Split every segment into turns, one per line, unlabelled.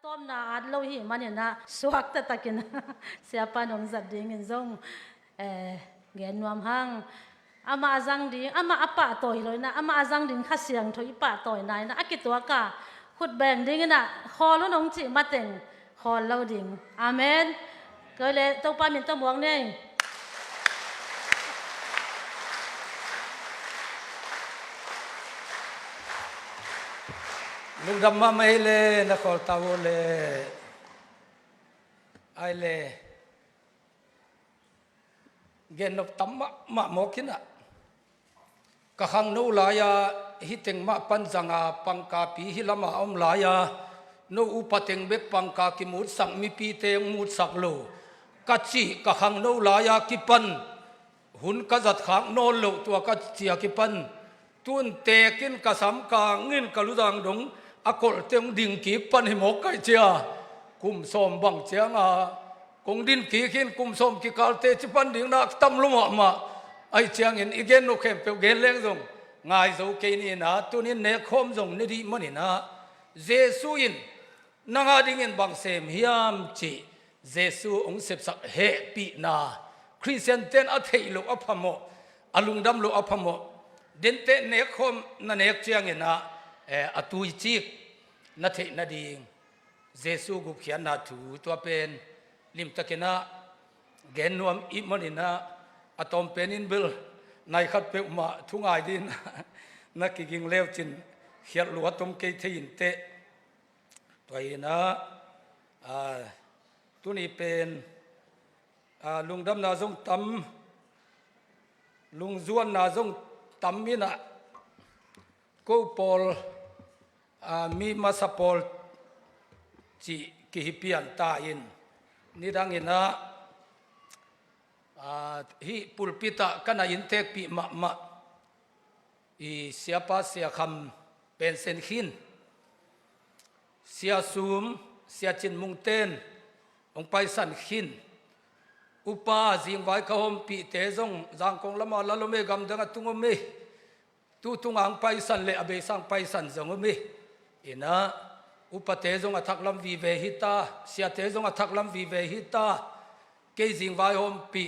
ต้มนาอัดโลหิมันเนี่ยนะสวักตะตะกินเสียปานองจัดดิ่งเงินซงเงินนวมหังอามาจังดิ่งอามาอปะต่อยเลยนะอามาจังดิ่งข้าเสียงถอยปะต่อยนายนะอากิตัวกะขุดแบ่งดิ่งนะคอแล้วน้องจิมาเต็งคอเล่าดิ่งอาเมนก็เลยต้องปามินต้องมองเนี่ย
ลุงดำมาไม่เลยนักขอตาวเลยไอเลยเกณฑ์นบตั้มมาหมอกินะกะขังนูลายาฮิตเงมาปันจังอาปังกาปีฮิลามาอมลายานูอุปเตงเบปังกากิมุดสังมีปีเตงมุดสักโลกัจจิกะขังนูลายากิปันหุนกัจัดขังโนโลตัวกัจจิยากิปันตุนเตกินกะสามกาเงินกะลุดังดงอากลเตียงดิ่งกีปันให้หมกไก่เจียกุมส้มบังเจียงกงดินกีขินกุมส้มกีกาลเตจิปันดิ่งนักตั้มลุมมาไอเจียงเห็นอีเกนโอเคเปเกนเล้งซงง่ายโซเกนี่นะตัวนี้เนคอมซงนี่ดีมันนี่นะเยซูอินนังอาดิ่งเงินบังเซมฮิยามจีเยซูองเสพสักเฮปีนาคริสเตียนเตนอัฐิโลอภโมอลุงดำโลอภโมเดินเตเนคอมนั่นเนกเจียงเงินนะอตุยจิกนัทเทนดีงเยซูกุเขียนนาถูตัวเป็นลิมตะเกนะเกนนวมอิมันนะอะตอมเป็นอินเบลในขัดเปอุมาทุ่งไอดินนักกิงเลวจินเขียนหลวตมเกยทินเตตัวนะตัวนี้เป็นลุงดำนาจงตำลุงจวนนาจงตำมินะกูปอลมีมาสปอลจีกิฮิปิอันตาอินนี่ดังอินะฮิปุลปิตะกันอินเทกปีมะอีเสียป้าเสียคำเป็นเซนขินเสียซูมเสียจินมุงเตนองไปสันขินอุปาจิงไว้เขาหอมปีเตจงจางกงละมาละลเมกำดังตุงเมตุตุงอังไปสันเลอเบสังไปสันจงเมอินะอุปเทจงอัทักลำวิเวหิตาเสียเทจงอัทักลำวิเวหิตาเกจิงไว้หอมปี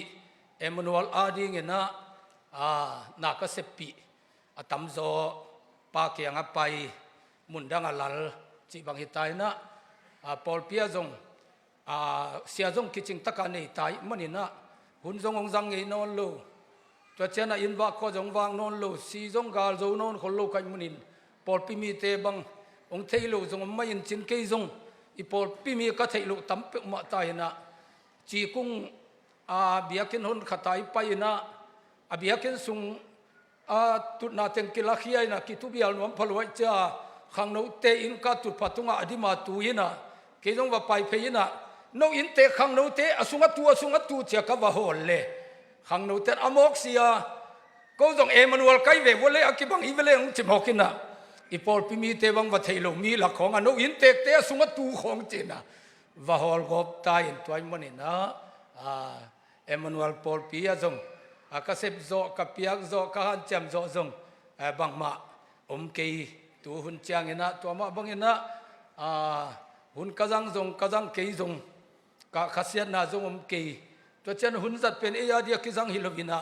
เอมนูอัลอาดิงอินะนักเสพปีอตัมโซปาเกียงไปมุนดังอัลลจีบังหิตายนะปอลเปียจงเสียจงกิจิงตะการในตายมันนี่นะหุ่นจงองจังเงินนอนลูตัวเจ้าน่ะอินวักก็จงวางนอนลูสีจงกาลจงนอนคนลูกันมันนี่ปอลปีมีเตบังองเทลูจงไม่ยินจินเกยจงอีปอลปีมีก็เทลูตั้มเปมาตายนะจีกุงเบียกินหุ่นขัดตายไปนะเบียกินสุงตุนาเต็งกิลาขี้ไอนะกิตุบิอัลนวมพลวัยจ้าขังโนเตอินกัตุปัตุงอดีมาตุยินะเกยจงว่าไปเพยินะโนอินเตขังโนเตอสุงกัตุเจ้าก็ว่าโหลเลยขังโนเตอมอกเสียก็จงเอมานูอัลไกเววเลยอากิบังอีเวเลยองจิมฮอกินะอีพอลพิมีเตวังวัดเทโลมีหลักของอนุอินเตกเตะสุงตูของเจนะว่าฮอลกอบตายตัวมันนี่นะเอมานูเอลพอลพิยาจงกษตรโจกับพิยาโจกับฮันเจมโจจงบังมาเกยตัวหุ่นเจียงนะตัวมาบังนะหุ่นกระจังจงกระจังเกยจงกับขัดเสียนาจงเกยตัวเจ้าหุ่นจัดเป็นเอียดีกิจังฮิลวินะ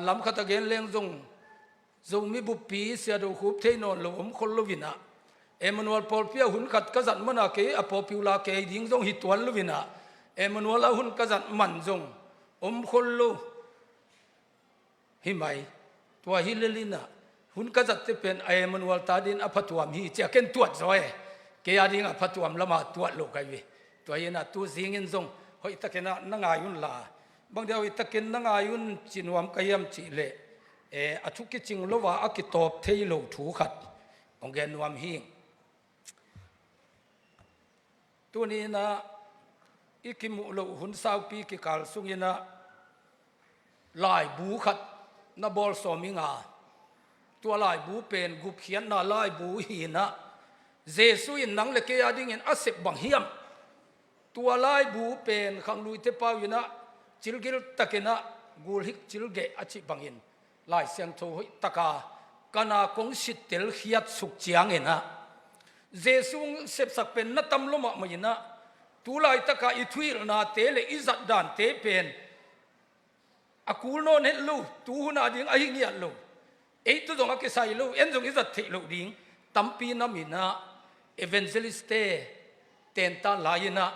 ลำขัดตะเกนเลงจงจงมีบุปผีเสียดูขุบเทนอนลมคนลวินะเอมานูเอลพอลเปียหุ่นขัดกษัตริย์มันเกยอพอพิวลาเกยดิ้งจงหิตวันลวินะเอมานูเอลหุ่นกษัตริย์มันจงคนลูหิไหมตัวฮิเลลินะหุ่นกษัตริย์ที่เป็นเอมานูเอลตาดินอภัตวมฮีเจ้าเก่งตัวจอยเกียดิ้งอภัตวมละมาตัวโลกไอวิตัวยีน่ะตัวสิงินจงหอยตะเกนะนังอายุนลาบางเดียวตะเกนนังอายุนจินวมกายมจิเลอทุกิจิงลว่าอกิตอบเทยโลถูขัดองเกนวมหิงตัวนี้นะอีกิมุโลหุ่นสาวปีกิกาลสุงินะลายบูขัดนบอลสอมิงาตัวลายบูเป็นกุบเขียนนาลายบูหีนะเจสุอินนังเลกยาดิ้งอินอาเซบังเฮียมตัวลายบูเป็นขังลุยเตปาวินะจิลกิลตะเกนะกูลฮิกจิลเกอจิบังอินลายเสียงโทตะกากนาคงสิเตลเฮียดสุกเจียงเองนะ เจสุงเสพสักเป็นนัตตำลมะไม่นะตุลายตะกาอิทวิลนาเตเลอิจัดดานเตเป็นอากูโนเนลูตูนาดิงอาหิงยันลูเอตุจงอากิไซลูเอ็นจงอิจัดเทลูดิงตัมปีนามินะเอเวนเจลิสเตเตนตาลายนะ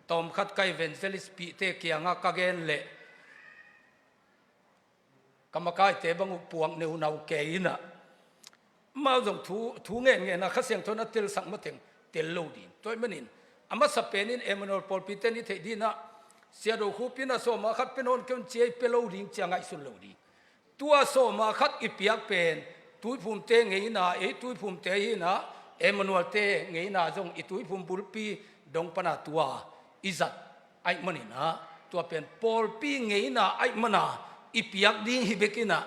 ตอมขัดไกเวนเจลิสปีเตเกียงากะเกนเลกรรมกายเตบังอุปวงเนวนาเกยนะมาจงทูเงี้ยนะข้าเสียงทนเตลสังมาถึงเตลลูดินตัวมันนินอามาสเปนินเอมานอลปอลปีเตนิเทดีนะเสียดูคูปินะโซมาขัดเป็นคนเกี่ยวเจียเปลูดิงจังไงสุนลูดิตัวโซมาขัดอิปยักเป็นตุยภูมิเตงเงี้ยนะตุยภูมิเตยนะเอมานอลเตงเงี้ยนะจงตุยภูมิบุลปีดงปนาตัวอิจัดไอมันนินะตัวเป็นปอลปีเงี้ยนะไอมันนะอิปยักดิ้งฮิเบกินะ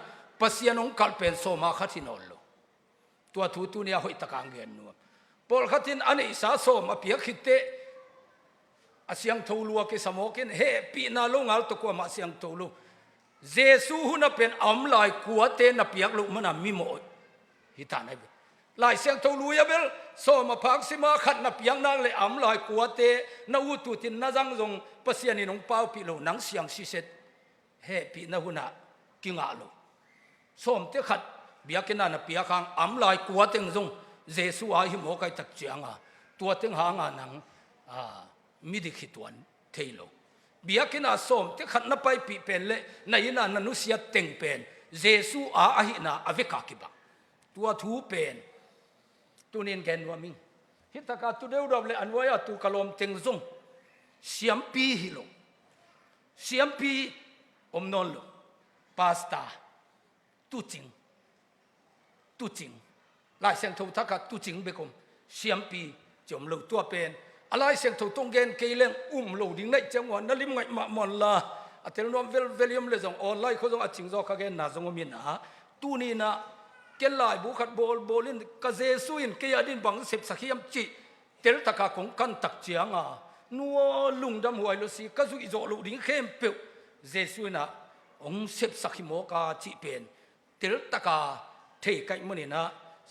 ปัสยานงกัลเป็นโซมาขัดที่นอลตัวทูเนี่ยหอยตะกางเงินนัวปอลขัดินอันนี้สะสมมาเปียกขิดเตะอาเซียงทูลัวกิสมอกินเฮปีนาลงอัลตะกัวมาเซียงทูลูเจสูหุนเป็นอัมลายกัวเตนเปียกลุมันมีโมฮิตานะลายเซียงทูลูยาเบลสมมาพักสิมาขัดนับยังนั่งเลยอัมลายกัวเตนาอุตุตินนาจังจงปัสยานินงเป้าปีโลนังเสียงสิเซตเฮปีนาหุนะกิงอาลูสมเตขัดเบียกินนับเปียขังอัมลายกัวเตงจงเจสูอาหิโมกัยตักเจียงอ่ะตัวเตงหางานังมิดิขิตวันเทโลเบียกินาสมที่ขัดนับไปปีเป็นเลยในนั้นนันุเสียเต็งเป็นเจสูอาหินาอเวกากิบะตัวทูเป็นตัวนี้แกนว่ามิงฮิตากาตัวเดียวดับเลยอันว่าตัวกลมเต็งจงเสียมปีฮิโลเสียมปีอมนนโลพาสต้าตุจิงลายเสียงทูทักกัตุจิงเบกมเสียมปีจมโลตัวเป็นอะไรเสียงทูตรงเกนเกลียงโลดิ้งในจังหวะนั่นลิมไงมาหมดละอัตโนมัติเวลิมเลยจงออนไลน์เขาจงอัดจิงจอกกันน่าจงมีนะตัวนี้นะเกลลายบุคัดบอลินกาเจสุอินเกียดินบังเสพสักยามจีเตลตะกาของกันตักเจียงนัวลุงดำหัวลุสีก็สุอิโจโลดิ้งเข้มเปียวเจสุนะองเสพสักหิโมกาจีเป็นเตลตะกาเทกัยมันนี่นะ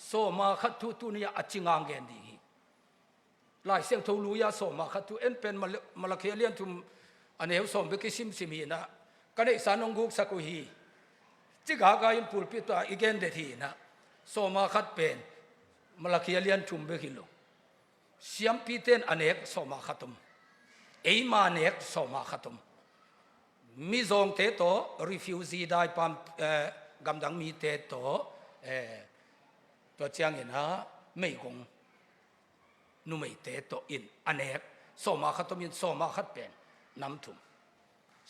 โซมาขัดทุนี่อัดจิงอังเกนดีลายเสียงทูลูยาโซมาขัดทุเอ็นเป็นมาลาเคเลียนทุมอันนี้สมเบกิซิมซิมีนะกันไอ้สานงกุกสักุฮีจิกากายินปูลปิตัวอีเกนเดทีนะโซมาขัดเป็นมาลาเคเลียนทุมเบกิโลเสียมปีเตนอันเอกโซมาขัดตุมเอมาเนกโซมาขัดตุมมิซองเตโตรีฟิวซีได้ปั๊มกำดังมีเตโตตัวเจียงเห็นนะไม่คงนุ่มไม่เตะตัวอินอันเอกโซมาขัดตัวมินโซมาขัดเป็นน้ำทุ่ม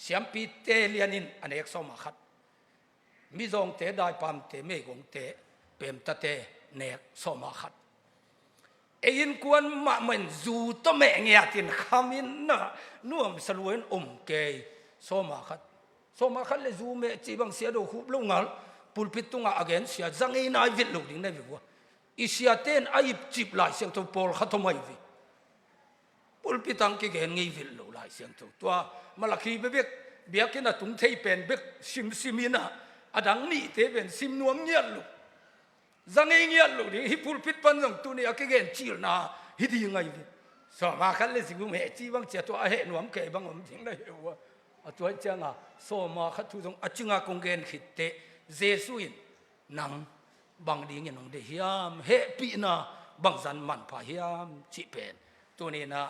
เสียมปีเตเลียนินอันเอกโซมาขัดมิจงเตะได้ปั๊มเตะไม่คงเตะเป็นตะเตะเนกโซมาขัดเอ็นกวนมาเหมือนจูตัวแม่เงียตินขามินนะนุ่มสลวยเกยโซมาขัดเลยจูเมจีบังเสียดูคุบลงงัลปุลปิตุงอาเกนเสียจังเองนายวิลลูดิ้งได้วิวอิเสียเต้นไอ้จิบลายเสียงตัวปอลขัดทำไมวิปุลปิตังเกเกนงี้วิลลูลายเสียงตัวมาลักขีเบกเบียกินอะตุงเทยเป็นเบกซิมินะอดังนี่เทเป็นซิมนวมเงียลูจังเองเงียลูดิ้งฮิปุลปิตปันจังตัวนี้อาเกเกนจิลนาฮิดียังไงวิสมาขัดเลยสิบุเมจีบังเจ้าตัวเหนวมเกบังผมทิ้งได้หัวตัวเจ้าโซมาขัดทุจงอจิงากงเกนขิดเตเจสุอินนังบังดีเงินของเดียมเฮปีนะบังจันมันพาเฮียมจีเป็นตัวนี้นะ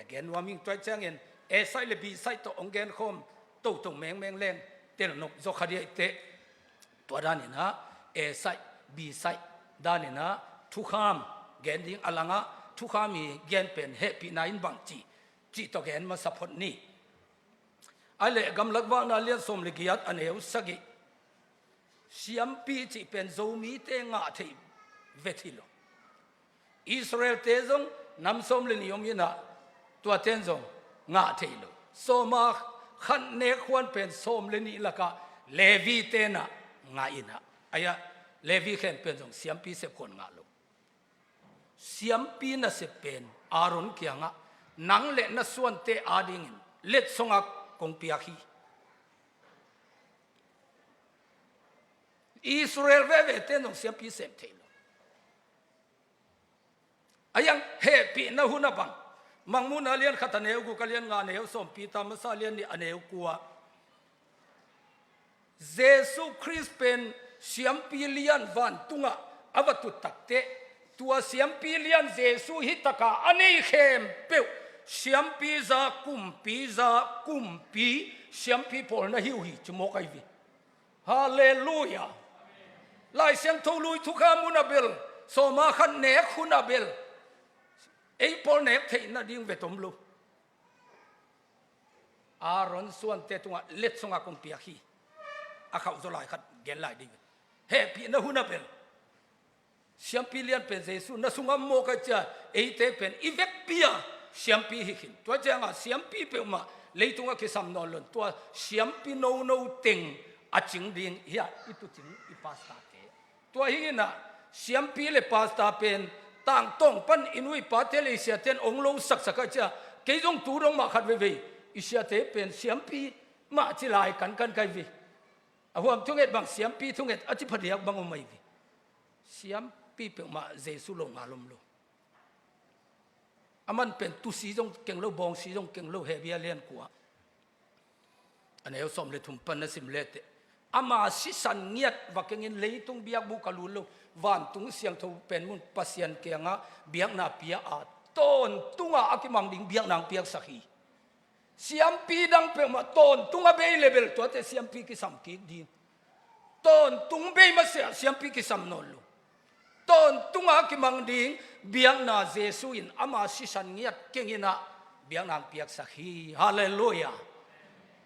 เกณฑ์ว่ามิงตัวเจ้าเงินไซเลบีไซต์องเกนคมตู้ตรงแมงเล่นเตลนกโซคาดีเตตัวด้านนี้นะไซบีไซด้านนี้นะทุกขามเกณฑ์ดิ้งอลังะทุกขามีเกณฑ์เป็นเฮปีนาอินบังจีตัวเกณฑ์มาสัพพนี้ไอเล่กำลังว่านาเลียนสมลิกิยัตอันเอวสกิเสียมปีจีเป็นโจมีเตงาที่เวทิโลอิสราเอลเตจงนำสมลินิยมยินะตัวเตนจงงาที่โลโซมาขันเนควรเป็นสมลินิละกะเลวีเตนะงาอินะอายะเลวีเข็นเป็นจงเสียมปีเสพคนงาโลเสียมปีน่ะเสพเป็นอารอนเกียงะนังเล่นน่ะส่วนเตอาดิงินเล็ดสงะคงเปียคีอิสราเอลเวเวเตนองเสียมปีเสพเทโล ayang happy na hunabang mangmuna lian khataneu ku kalian nga neu som pita masalian ni aneu kuwa Jesus Christ pen siampi lian van tunga avatu takte tua siampi lian Jesus hitaka anei khem pe siampi za kumpi siampi por na hiu hi chumo kai vi hallelujah lai siang tho lui thuka munabel so ma khan ne khunabel ei por ne thei na ding ve tom lu aron suan te tunga let songa kumpi hi a khau zo lai khat gen lai ding happy na hunabel siampi lian pen Jesus na sunga mo ka cha ei te pen ivek pia siampi hi khin to changa siampi pe ma leitunga ki sam non lon to siampi no ting a ching ding ya itu ching I pasta te to hi na siampi le pasta pen tang tong pan inui pa te le sia ten ong lo sak sak cha ke jong tu rong ma khat ve ve I sia te pen siampi ma chi lai kan kai vi a huam thunget bang siampi thunget a chi phadiak bang mai vi siampi pe ma jesu lo ngalom lo aman pen tu si jong keng lo bong si jong keng lo he bia lian kwa aneu som le thum pan na sim le te ama si san ngiat wa kengin leitung biak bu kalulo van tung siang tho pen mun pasian kenga biak na pia a ton tunga akimang ding biak nang piak sakhi siampi dang pe ma ton tunga be level to te siampi ki sam ki di ton tung be ma siampi ki sam non lo ton tunga ki mang ding biang na Jesu in ama si san ngiat kengina biang nang piak sakhi hallelujah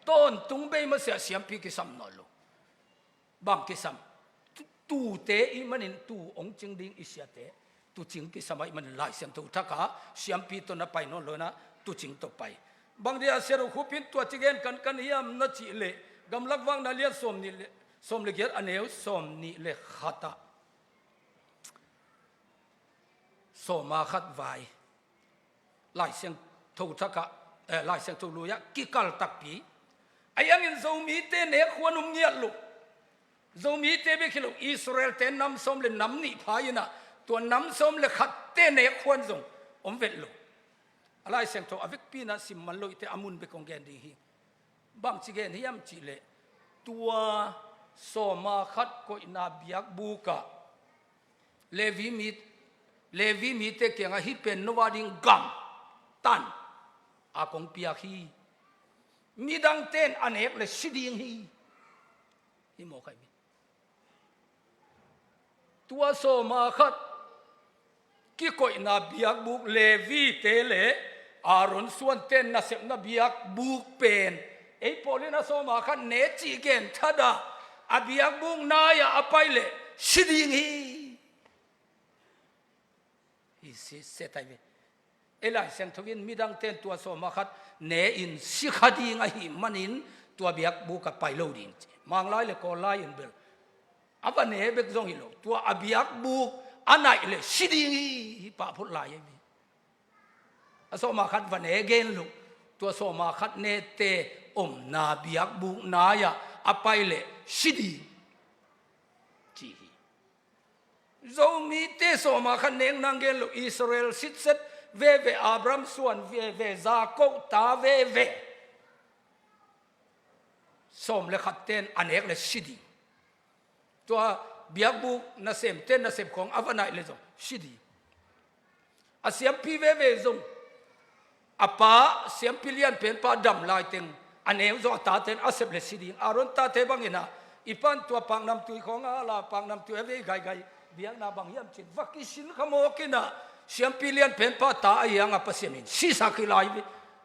ton tung be ma sia siampi ki sam no lo bang ki sam tu te I manin tu ong ching ding isia te tu ching ki samai man lai siam tu thaka siampi to na pai no lo na tu ching to pai bang dia seru khupin tu chigen kan hiam na chi le gamlak wang na lia som le ger aneu som ni le khata so ma khat vai lai siang tho thaka lai siang tho luya ki kal tak pi ayang in zo mi te ne khwanum ngiat lu zo mi te be khilo Israel te nam som le nam ni phayina to nam som le khat te ne khwan zong om vet lu alai siang tho avik pi na sim man lo ite amun be kong gen ding hi bang chi gen hiam chi le tua so ma khat ko ina biak bu ka Levi mi te kenga hi pen no wading gam tan akong pia hi midang ten anek le siding hi mo kai mi tua so ma khat ki koi na biak buk Levi te le Aaron suan ten na sep na biak buk pen ei polina so ma khat ne chi gen thada abiak buk na ya apai le siding hi isi setai ve elai sang thogin midang ten tua so ma khat ne in sikhadi nga hi manin tua biak bu ka pai lo ding mang lai le ko lai in bel apa ne bek zong hi lo tua abiak bu anai le siding hi pa phut lai vi aso ma khat va ne gen lu tua so ma khat ne te om na biak bu na ya apai le siding zo mi te so ma khan neng nang gen lo Israel sit set ve Abraham suan ve Jacob ta ve som le khaten anek le sidi to biak bu na sem ten na sem khong avanai le zo sidi asiam pi ve zo apa siam pilian pen pa dam lai teng anem zo ta ten asep le sidi aron ta te bangina ipan to pangnam tu khong ala pangnam tu ve gai biang na bang yam chin vakisin khamo kina siam pilian pen pa ta ayang apa siamin si sakilai bi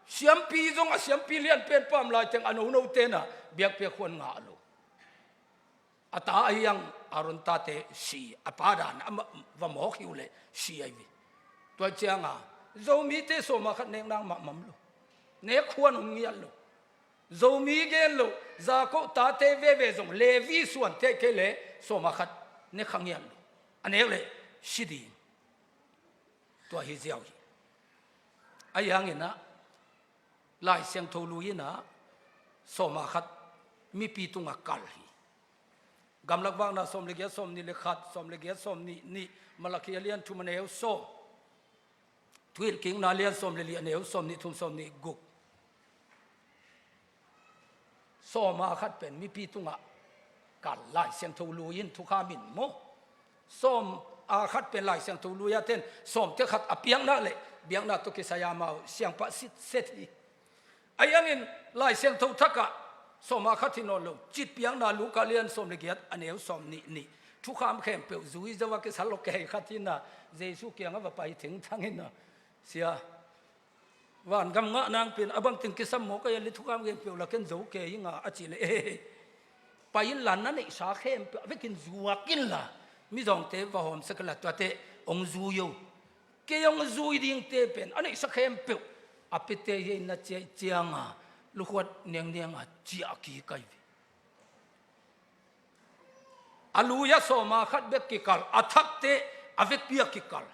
siam pi zong siam pilian pen pam lai teng anu no te na biak pe khon nga lo ata ayang aron ta te si apadan va mo khiule si ai bi to changa zo mi te so ma khat neng nang ma mam lo ne khon ngial lo zo mi gen lo za ko ta te ve zong Levi suan te ke le so ma khat ne khangial anel le sidi to hi ziaw hi ayang ina lai siang tho lu ina so ma khat mi pi tunga kal hi gamlak wang na som le ge som ni le khat som le ge som ni malaki alian thu maneu so ทุยกิงนาเลียนสมเลียนเหนียวสมนี่ทุ่มสมนี่กุกสอมาขัดเป็นมีปีตุงะกันไล่เสียงทูลูยินทุกขามินโมส้มอาขัดเป็นไล่เสียงทูลูยาเต้นส้มเทขัดอเปียงนั่นเลยเบียงนั่นตุกิสยามาเสียงปะสิเสตีไอ้ยังอินไล่เสียงทูทักกะส้มอาขัดที่นอนลงจิตเปียงนั่นลูกกาเลียนส้มเลียดอันเหนียวส้มนี่ทุกขามเข้มเปลวจุยจะว่ากิสลกแก่ขัดที่น่ะเจสุเกียงว่าไปถึงทั้งอินน่ะเสียวันกำงะนางเป็นอบังถึงกิสมโมก็ยังลิทุกขามเข้มเปลวละกันโจเกยิงอ่ะอจิเลไปยินหลานนั้นไอ้สาเข้มไปกินจัวกินละมิจองเตว่าหอมสักละตัวเตองจูอยู่เกี่ยงจูดิ่งเตเป็นอันนี้สักเข้มเปลวอภิเตยนัดเจียงอ่ะลูกวัดเนียงอ่ะเจียกีไกอลูยาโซมาขัดเบกกิกาลอัทักเตอเวกเปียกิกาล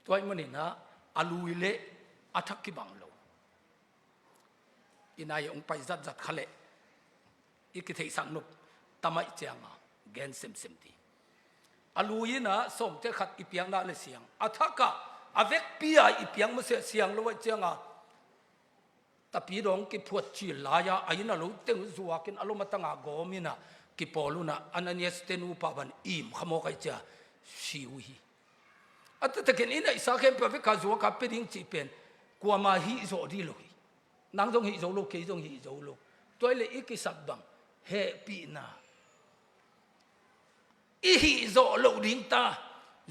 ตัวมันนี่นะอลูยเลอัทักกิบังโลอินายองไปจัดขะเลอีกที่สังนุกทำไมเจียงอ่ะเกณฑ์เซมดีอลูยนะส่งเทขัดอีเปียงน่าเลยเสียงอัทักกะอเวกเปียอีเปียงมันเสียงแล้วว่าเจียงอ่ะแต่ปีดองกิพวดจีลายาไอ้น่ะรู้เต็งจัวกินอารมณ์ตั้งอาโกมินะกิปอลุนะอันนี้สเตนูปาบันอิมขโมยเจ้าชิวฮีอัตตะเกินอินไอสักเข็มเปวิกาจัวกับเป็นดิ้งจีเป็นกว่ามาฮิโซดีลูกนังจงฮิโซลูกเคจงฮิโซลูกตัวเลยอีกิสับบังเฮปีนาอีฮิโซลูกดิ้งตา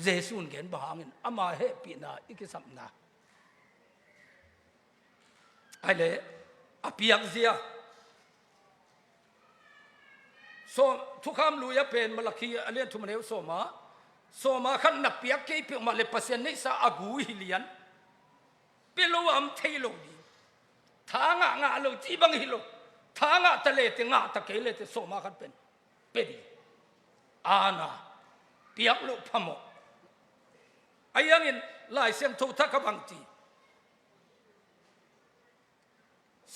เจสุนเกินบางเงินอามาเฮปีนาอีกิสับนาไอเล่อภิยังเสียโซทุกคำลุยเป็นมาลักขี้เลียนทุมันเอวโซมาขันนับเปียกเกี่ยมาเลปเซนในสาอากูฮิเลียนเป็นโลอัมเทโลดีทางงาโลจีบังฮิโลทางตะเลติงาตะเกเลติโซมาขันเป็นดีอาณาเปียกโลพมไอ้ยังอินลายเสียงทุกทักบังจี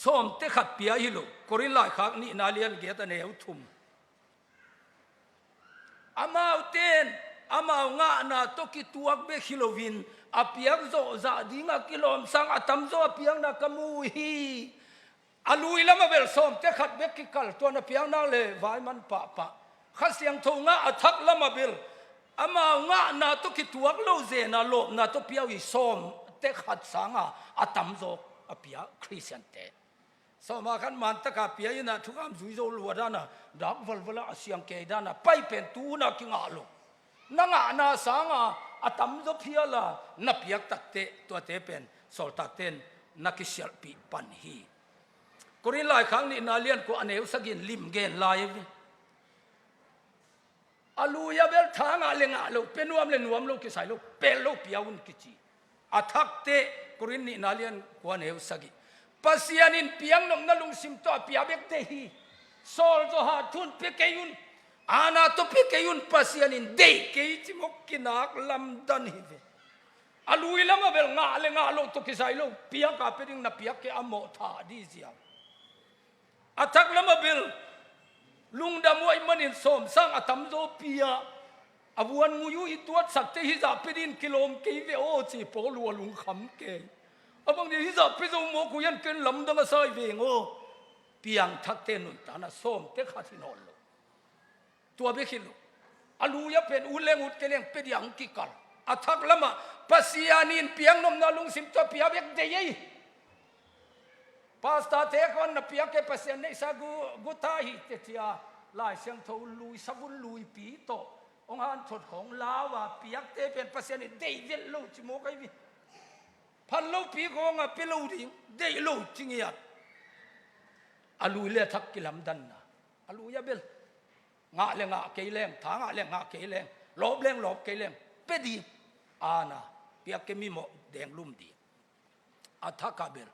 ส้มเตขัดเปียฮิโลกรินลายขากนี่นาเลียนเกียรติเนวทุมอามาเต้นอามาเงาหน้าตกิตัวเบคิโลวินอาเปียกโซซาดิงากิโลมสังอาตัมโซอาเปียงนักมูฮีอาลุยแล้วมาเบลส้มเตขัดเบกิกัลตัวนักเปียงนั่งเลยวายมันปะข้าเสียงทงอาทักแล้วมาเบลอามาเงาหน้าตกิตัวโลเซนาโลหน้าตเปียวิส้มเตขัดสังอาตัมโซอาเปียคริสเตียนเตสมาขันมันตะกาเปียนะทุกคำจุยโจลัวดานะดักวัลวลาเสียงเกดานะไปเป็นตูนักกิงอาลุนังนาสังอาตัมโซเพียละนับยักตักเตตัวเตเป็นโซลตักเตนนักกิเชียปีปันฮีกรีนลายครั้งนี้นาเลียนกูอันเอวสกินลิมเกนลายอาลูยาเบลทางเลงอาลุเป็นวมเลนวมลูกกิสายลูกเป็นลูกเปียวุนกิจีอาทักเตกรีนนี่นาเลียนกูอันเอวสกิpasianin piang nom nalung simto piabek tehi sol zo ha thun pekeyun ana to pekeyun pasianin de ke chimok kinak lam dan hive alui lama bel nga lo to kisai lo piak ka peding na piak ke amo tha di zia atak lama bel lungdam wai manin som sang atam zo pia abuan nguyu ituat sakte hi za pedin kilom ke ve o chi po lu lung kham ke abang ni hizap piso mo kuyan ken lam dang asai vengo piang thak te nun ta na som te khathi nol lo tua be khilo alu ya pen uleng ut keleng pe diang ki kal athak lama pasianin piang nom na lung sim to pia bek de ye pasta te kon na pia ke pasian nei sa gu ta hi te tia lai siang tho lui sabun lui pi to ong han thot khong lawa piak te pen pasian ni de vel lo chi mo kai viพันลูกปีกงอ่ะเป็นลูกดิ้งได้ลูกจริงอ่ะอาลูเล่ทักกิลำดันนะอาลูยาเบลงะเลงะเกยเลงทางะเลงะเกยเลงลบเลงลบเกยเลงเป็ดดีอานะเปียกเกมีหมอแดงลุ่มดีอาทักกาเบล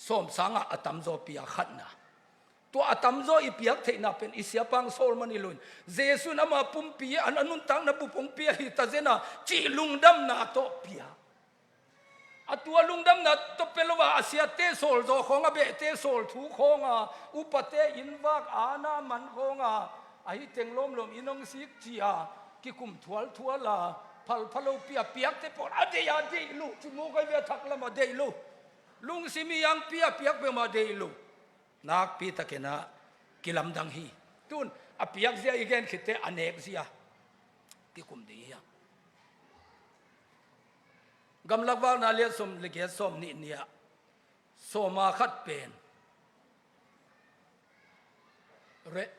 ส้มสังอะตัมโซเปียขัดนะตัวอาตัมโซอีเปียกเทน่ะเป็นอิเสียปังโซลมันนี่ลุนเจสุนอามาปุ่มเปียอันนุนตังนับปุ่มเปียฮิตาเจนะจีลุงดำนาโตเปียอัตัวลุงดำนาโตเปลว่าอาเซียเตโซลโซของอาเบเตโซลถูของอุปเตอินวักอาณามันของไอเต็งลมอินองซิกจีอากิคุมทัวลา phal phalo pia piak te por ade ya de lu chi mo kai ve thak lama de lu lung simi yang pia piak pe ma de lu nak pi takena kilam dang hi tun a piak zia igen khite anek zia ki kum de ya gam lakwa na le som le ge som ni nia soma khat pen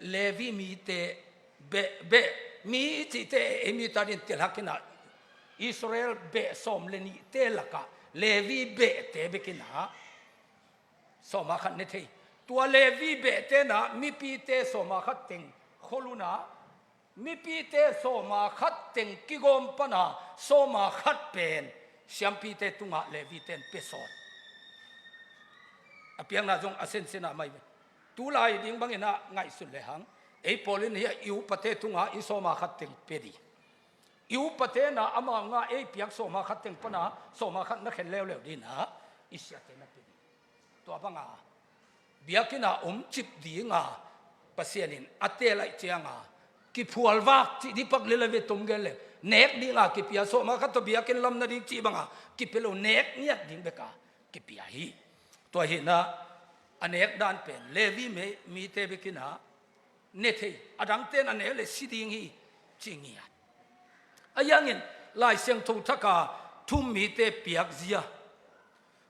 levi mi te be mi ti te emi tarin tel hakina Israel be som le ni te laka levi be te bekina soma khat ne thei tua levi be te na mi pi te soma khat ting kholuna mi pi te soma khat ting kigom pana soma khat pen siam pi te tunga levi ten peson apiang na jong asen sena mai tu lai ding bangina ngai sun le hang ei polin hi iu pate tunga i soma khat ting pedi iu pate na ama nga ei piak soma khat ting pana soma khat na khen lew lew din ha isya te na pedi to banga biakina chip di nga pasianin ate lai chianga ki phual wak chi di pak le le tum gel le nek di nga ki pia soma khat to biakin lam na di chi banga ki pelo nek niat ding beka ki pia hi to hi na anek dan pen levi me mi te bekina ne thei adang ten ane le siding hi chingia ayangin lai siang tho thaka thum mi te piak zia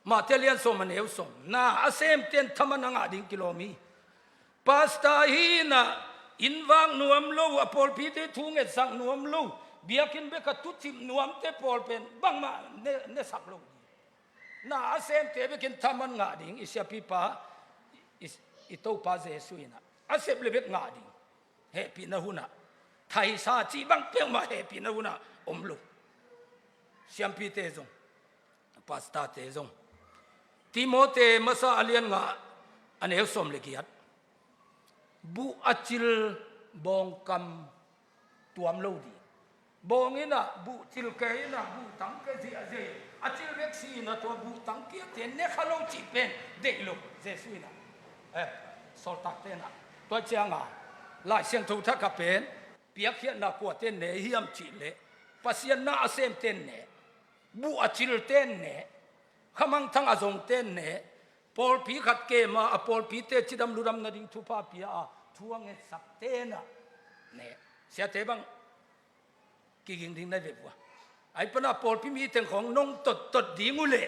ma telian so manew som na asem ten thamana nga ding kilomi pasta hi na inwang nuam lo apol pi te thung et sang nuam lo biakin be ka tutim nuam te pol pen bang ma ne sak lo na asem te bekin thaman nga ding isya pi pa ito pa jesuina asep lebet nga ding happy na huna thai sa chi bang pe ma happy na huna omlu siam pi te zong pasta te zong timote masa alian nga ane som le kiat bu achil bong kam tuam lo di bong ina bu til ke ina bu tang ke ji aje achil vek si na to bu tang ke te ne khalo chi pen de lo jesuina sol tak te na to chianga la siang thu thak ka pen piak hian na ko ten ne hiam chi le pasian na asem ten ne bu achil ten ne khamang thang azong ten ne pol pi khat ke ma a pol pi te chidam luram na ding thu pa pia a thuang e sak te na ne sia te bang ki ging ding na ve bua ai pana pol pi mi teng khong nong tot ding ule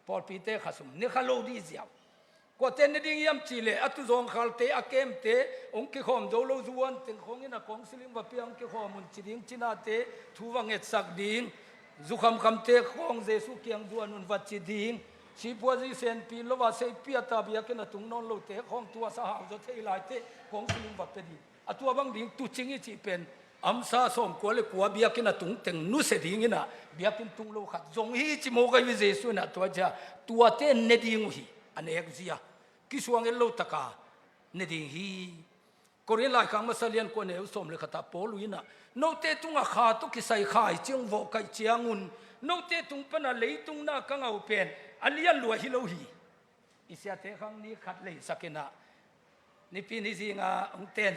pol pi te khasum ne khalo di ziaw ko ten ding yam chile atu zong khalte akem te ong ki khom do lo zuan teng khong ina kong siling ba piang ki khom mun chiding china te thuwang et sak ding zukham kham te khong jesu kyang duan un wat chiding si puaji sen pi lo wa sei pia ta bia ke na tung non lo te khong tua sa ha zo thei lai te kong siling ba pe di atua bang ding tu chingi chi pen amsa som ko le kwa bia ke na tung teng nu se ding ina bia kin tung lo khat zong hi chi mo ga wi jesu na tua ja tua te ne ding hi anek zia kisuang elo taka ne ding hi korin lai kang masalian ko ne som le khata poluina no te tunga kha to ki sai khai chiang vo kai chiangun no te tung pana leitung na kang au pen alian lua hi lo hi isya te khang ni khat le sakena ni pi ni zinga ong ten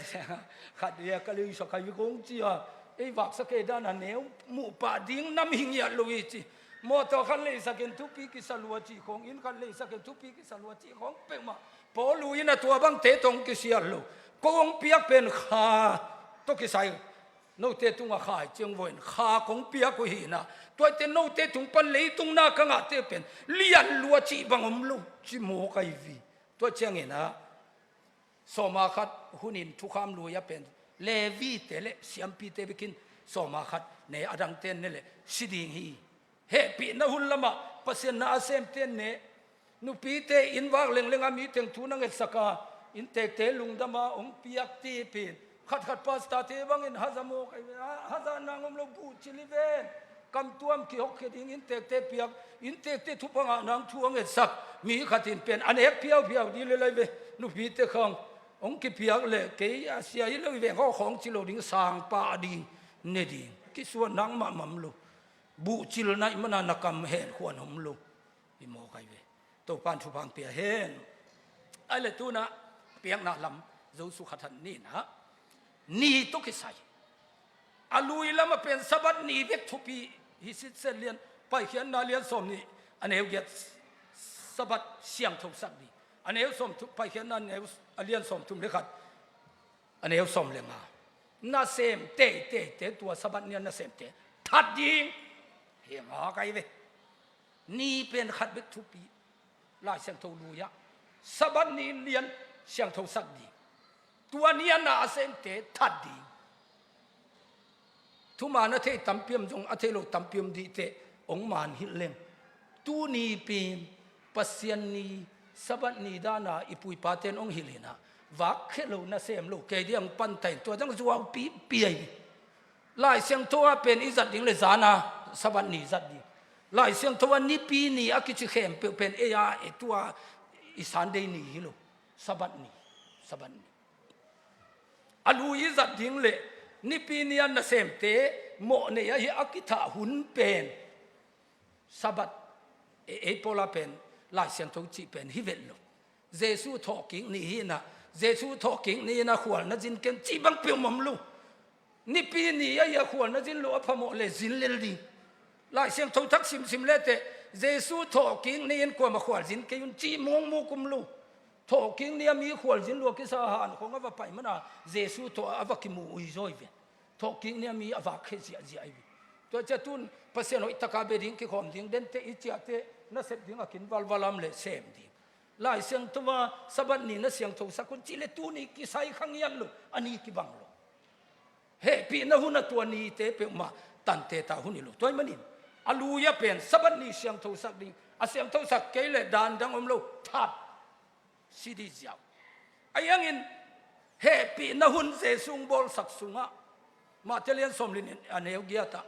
khat ya ka lui so kai gong chi a ei wak sake da na neu mu pa ding nam hing ya lui chi mo to khan le saken tu pi ki salua chi khong in khan le saken tu pi ki salua chi khong pe ma po lu ina tua bang te tong ki sia lo kong piak pen kha to ki sai no te tunga khai cheng voin kha kong piak ko hi na to te no te tung pan le tung na ka nga te pen lian lua chi bang om lu chi mo kai vi to chang ina soma khat hunin thu kham lu ya pen le vi te le siam pi te bikin soma khat ne adang ten ne le siding hi happy na hun lama pasien na asem ten ne nu pi te in wak leng leng ami teng thu na nge saka in te te lung dama ong piak ti pin khat pasta te bang in hazamo kai hazan nangom lo bu chili ven kam tuam ki hok ding in te te piak in te te thu panga nang thu nge sak mi khatin pen anek piau di le le ve nu pi te khang ong ki piak le ke asia i lo ve ho khong chi lo ding sang pa ding ne ding ki suan nang ma mam lo bu chil nai mana nakam hen khwan hom lo i mo kai ve to pan thu pang pia hen ale tu na piak na lam zo su khathan ni na ni to ki sai อาลุยแล้วมาเป็นสบัดนีเวกทุปีฮิสิเซเลียนไปเขียนนาเลียนสมนี่อันเอวเกียสบัดเสียงทุกสักดีอันเอวสมทุกไปเขียนนั่นเอวเลียนสมทุกเด็กขัดอันเอวสมเลยมาน่าเซมเตตัวสบัดเนี่ยน่าเซมเตทัดยิงเฮียงหาไกลเวนี่เป็นขัดเวกทุปีลายเสียงทูลูยะสบัดนี้เลียนเสียงทุกสักดีตัวนี้น่าเซมเตทัดดีทุมานะเทตัมเปียมจงอเทโลตัมเปียมดีเตองมานฮิเลงตูนีปีนปัสยันนีสบัดนีดานาอิปุยปาเตนองฮิเลนะวักเคโลนะเซมโลเกเดียงปันไตตัวจังจัวปีไอลายเสียงตัวเป็นอิจัดดิงเลจานาสบัดนีจัดดีลายเสียงตัวนี้ปีนี้อากิจิเข้มเป็นเอยาตัวอิสันเดนีฮิโลสบัดนีอลูอิจัดดิงเลนี่ปีนี้น่ะเสมเตโมเนี่ยฮิอากิทาหุนเป็นสบัดเอโปลาเป็นลายเสียงทุกจีเป็นฮิเวลโลเยซูทอกิงนี่นะเยซูทอกิงนี่นะขวานนะจินเกนจีบังเปียวมัมลูนี่ปีนี้ยาขวานนะจินโลพะโมเลจินเลลีลายเสียงทุกทักซิมเลเตเยซูทอกิงนี่กว่ามาขวานจินเกยุนจีมงมูกุมลูทอกิงเนี่ยมีขวานจินโลกิสาหานของว่าไปมันนะเยซูทออวกิมูอุยจอยเวทอกิงเนี่ยมีอวกเฮจิอาจิไอวีตัวจะตุนภาษาโนอิตากาเบดิงกิคอมดิงเดนเตอิจิอาเตน่าเสพดิงอากินวัลลามเลเซมดิลายเสียงตัวสบัดนี้น่าเสียงตัวสักคนจิเลตูนี่กิไซขังยันลุอันนี้กิบังลุเฮปีน่าหุนตัวนี้เตเปมาตันเตตาหุนิลุตัวมันนี่อาลูยาเป็นสบัดนี้เสียงตัวสักดิอาเสียงตัวสักเกลดานดังอมลุทัดสิดิจาวไอ้ยังอินเฮปีน่าหุนเจสุงบอลสักสุงะมาเทเลียนสมลินอันเอวเกียตา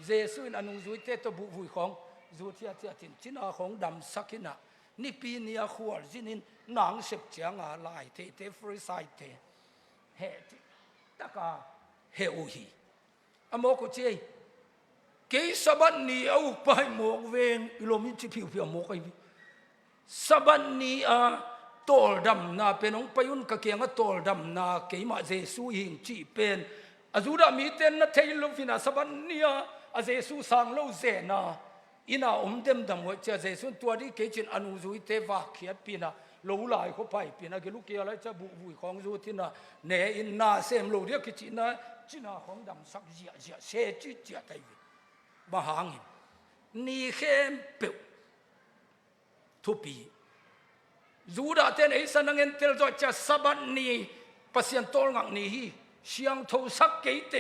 เจสุนอนุจุยเตตบุบุยของจุดที่ตินจินาของดำสักินะนี่ปีนี้ขวดจินินหนังเสพเจียงอะไรเตฟรีไซเตเฮตากาเฮอุฮีอโมกุเจเกยสบันนี้เอาไปหมกเวงอิโลมิจิผิวหมกไอวิสบันนี้โตลดำนาเป็นองไปยุนกะเกียงโตลดำนาเกยมาเจสุยิงจีเป็นอาจูดามีเต็นนัทเทลฟินาสบันนี้อาเจสุสังโลเซนาอินาอมเต็มดำหัวเจ้าเจสุนตัวนี้เกจินอนุจุยเทวาเขียปีนะโลลายเขาไปปีนะเกลุกเกียอะไรจะบุบุยของจูที่นะเนอินนาเซมโลเดียกิจินะจินาของดำสักเจียเซจิเจียไตวิบาหังนี่เข้มเปียวทุปีจูดาเต็นไอ้สันนังเงินเตลจอยจะสบันนี้ปัสยันโตงักนี้เชียงทูสักเกยเต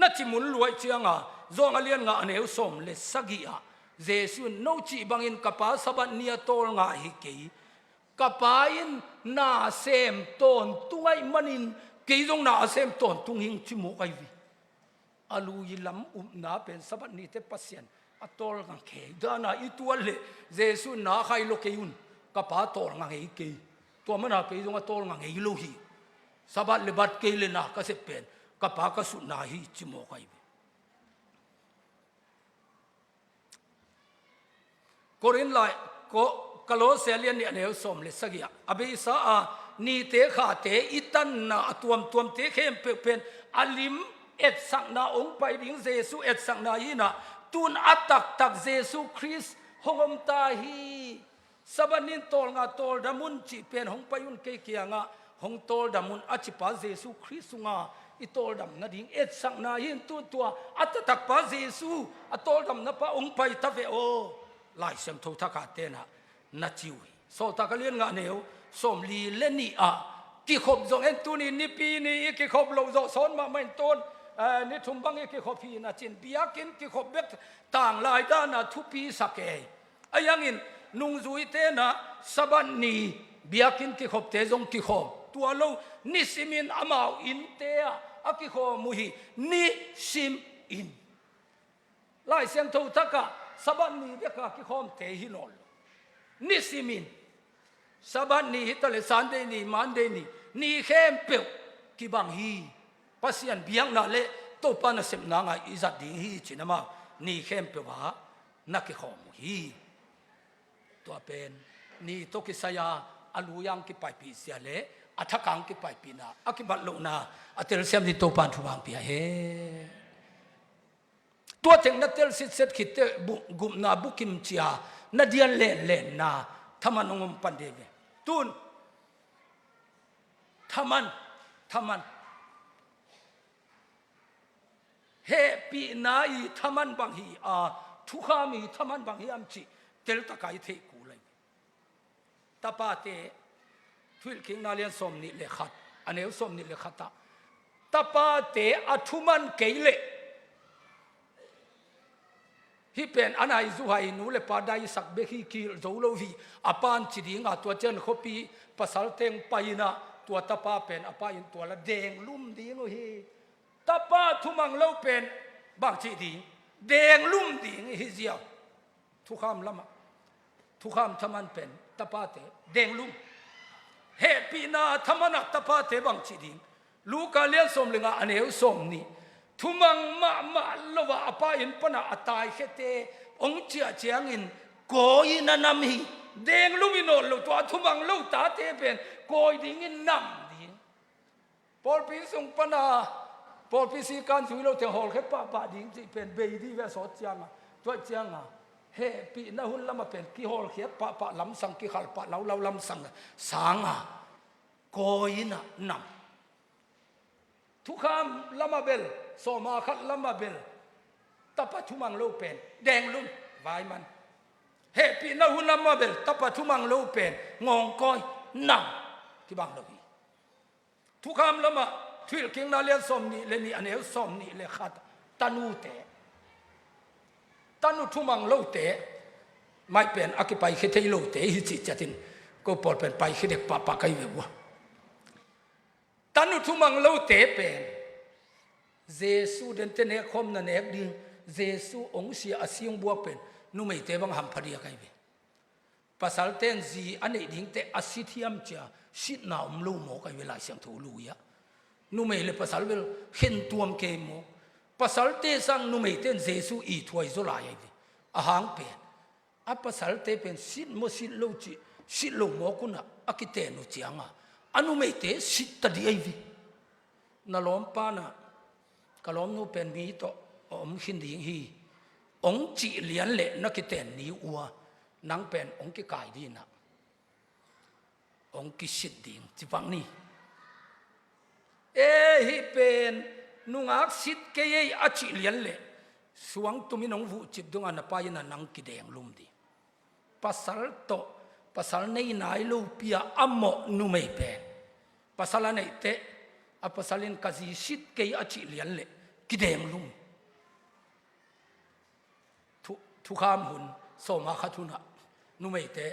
นัดจิมุนรวยเชียงจงอเลียนงาเนวสมเลสกีเจสุนโนจิบังอินกับป้าสบันนี้โตงาฮิเกยกับป้าอินนาเซมตอนตัวไอ้มันอินเกยจงนาเซมตอนตุงหิงจิโมกไอวีอาลูยิลำนาเป็นสบันนี้เตปัสยันอัตโตงังเกยดานาอิตัวเลเจสุนนาใครโลเกยุนกับป้าโตงังเฮเกยตัวมันนาเกยจงอัตโตงังเฮโลฮีสบัดเลบัดเกลนะก็เสเป็นกับปากสุนาฮีจิโมกไอเบโครินไลก็กโลเซเลียนเนี่ยเนวสมเลสกี้อเบอิสานีเตขาเตอิตันนาตัวมเตเข้มเป็นอลิมเอ็ดสังนาองไปดิงเจสุเอ็ดสังนาฮีนะตุนอัตักเจสุคริสฮงตาฮีสบันนินโตลงาโตลดามุนจิเป็นหงไปยุนเกียงะหงโตลดามุนอจิปาเจสุคริสงาอิโตลดำนาดิ่งเอ็ดสังนายินตัวอัตตักปาเจสุอัตโตลดำนาปะองไปทเวโอลายเสียงทูทักาเตนะนัดจิวโซตากเลียนงาเนวสมลีเลนีกิขบจงเอ็นตุนีนิปีนีกิขบโลโซสอนมาไม่ต้นนี่ทุ่มบังกิขบพีนะจินปียกินกิขบเบ็ดต่างลายด้านะทุปีสักเอไอยังอินนุงจุยเตนะสบันนีปียกินกิขบเตจงกิขบตัวโลนิสิมินอามาวอินเตะอากิขบมุฮีนิสิมอินลายเสียงทูทักะสบันนีเบกากิขบเตหิโนลนิสิมินสบันนีฮิตเลสันเดนีมันเดนีนี่เข้มเปียวกิบังฮีปัสยันเบียงนาเลโตปานะเสมนางอิจัดดิงฮีจินามานี่เข้มเปียวว่านักกิขบมุฮีตัวเป็นนี่โตกิสยาอาลูยังกิไปปีเสียเลอัฐกังกิไปปีนาอากิบัลโลนาอัตเตลเซมดิโตปันทุบังปีเฮ ตัวเจงนัดเตลสิเซตขิดเตกุมนาบุกิมเชียนาเดียนเล่นนาทำมันงมปันเดเวตุนทำมันเฮปีนาอีทำมันบางฮีทุกขามีทำมันบางฮีอัมชีเตลตะกายเทกูเลยตาปาเตทุลคิงนาเลียนสมนิเลขัดอันเอวสมนิเลขัดตาปาเตอัทุมันเกยเลฮิเป็นอันไหนจูไฮนูเลปาได้สักเบฮีกิลโจโลวีอปานจิดิงตัวเจนขบีภาษาเตงไปนะตัวตาปาเป็นอปาอินตัวละแดงลุ่มดีโลฮีตาปาทุมังเล่าเป็นบางจิดิงแดงลุ่มดีฮิเจียวทุกคำละมาทุกคำทำมันเป็นตาปาเตแดงลุ่มเฮปีนาทำมันตาปาเตบางจิดิงลูกาเลียนสมเลงอันเอวสมนี่ทุมังมาลว่าอปาอินปนาอตายเขเตองเจียเจียงอินโกยนันำฮีเดงลุมิโนลตัวทุมังลูตาเตเป็นโกยดิ่งนำดิ่งพอพิสุงปนาพอพิสิการสุยเราเทหอลเขปะดิ่งที่เป็นเบย์ดีเวสอดเจียงตัวเจียงเฮปีน่าหุ่นละมาเป็นกี่หอลเขปะลำสังกี่ขัลปะเราลำสังสังโกยนำทุกคำละมาเบลสมาขัดละมาเบลตาปัจจุบันเราเป็นแดงลุ่มวายมันเฮปีน่าหุ่นละมาเบลตาปัจจุบันเราเป็นงงก้อยนั่งที่บางเราทุกคำละมาทุลกิงนาเลียนสมนี่เลนี่อันเอวสมนี่เลขัดตันูเตตันูทุมังเราเตไม่เป็นอักไปคิดให้เราเตฮิจิจัดินก็ปลดเป็นไปคิดเด็กปะไกเววตันุทุมังเราเตเป็นเยซูเดินเตเนคอมนันเอกดิงเยซูองค์เสียอาศิงบัวเป็นนุ่มไม่เตบังหัมพเดียไกเวภาษาเตนจีอันนี้ดิงเตอาศิทิยมเจ้าสินาวมลูโมไกเวลาเสียงทูลูยะนุ่มไม่เลยภาษาเวลเห็นตัวมเกมโมภาษาเตสังนุ่มไม่เตนเยซูอีถวยโซลายเวอาหางเป็นภาษาเตเป็นสินโมสินลูจิสินลูโมกุนะอากิเตนุเจียงอนุไม่เตสิตดีไอวีนลอมปานะกลอมนูเป็นมีโตอมขินดิ่งฮีองจีเลียนเละนักเตนนี้อัวนังเป็นองกิกายดีนะองกิสิตดิ่งจิฟังนี่ฮีเป็นนุงอักสิตเกยอจิเลียนเละสวงตุมินองวุจิบดงอันปายินะนังกิเดงลุมดีภาษาโตภาษาในนายลูปียอโมนุไม่เป็นภาษาในเตะภาษาลินกาซิสิตเกยอจิเลียนเละกิเดงลุมทุกคำหุ่นสมาขัทุนะนุไม่เตะ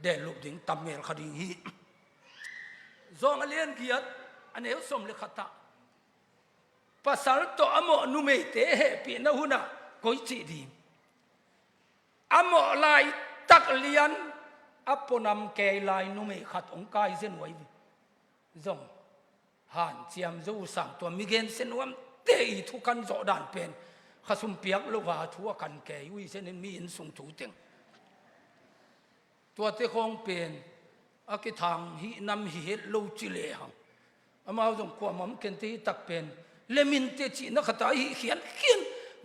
เดลุบดิ่งตัมเมลขดิ่งฮีจงเลียนเกียรติอันนี้สมเลขตาภาษาโตอโมนุไม่เตะปีนหุ่นะกุยจีดีอโมลายตักเลียนอัปปนำเกลายนุ่มขัดองกายเส้นไว้จงหันเจียมจูสั่งตัวมิเกนเส้นวันเตยทุกกันโจดานเป็นขสุมเปียกลูกว่าทัวกันแกวิเส้นมีอินสุงถูเต็งตัวเตคงเป็นอากิทางหินำหิเฮลลูจิเลหังอามาจงความมั่มเกนตีตักเป็นเลมินเตจินักตาหิเขียน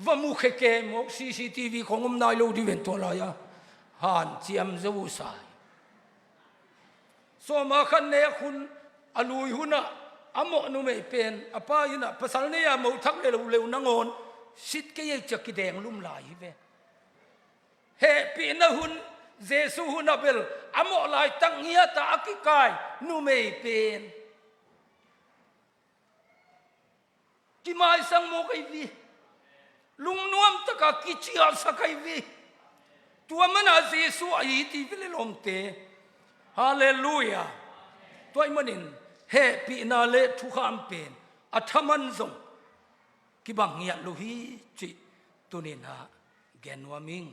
ว่ามุขเกมกซีซีทีวีของอมนายลูดิเวนตัวลายหันเจียมจูสายสมาคันเนคุณอลุยหุนะอโมนุไม่เป็นอปายินะภาษาเนี่ยมูทักเร็วนังอนสิทธิ์ก็ยังจะกิเดงลุ่มลายเวเฮปีนะหุนเยซูหุนะเบลอโมลายตั้งเงียตากิกายนุไม่เป็นกิมาสังโมกไอวีลุงนวมตะกากิจิอาสักไอวีตัวมันอาเยซูไอทีวิเลลมเตฮาเลลูยาตัวมันนินเฮปีนาเลทุกามเป็นอัฐมันซงกิบังเงียลุฮีจิตุนินะแกนวามิง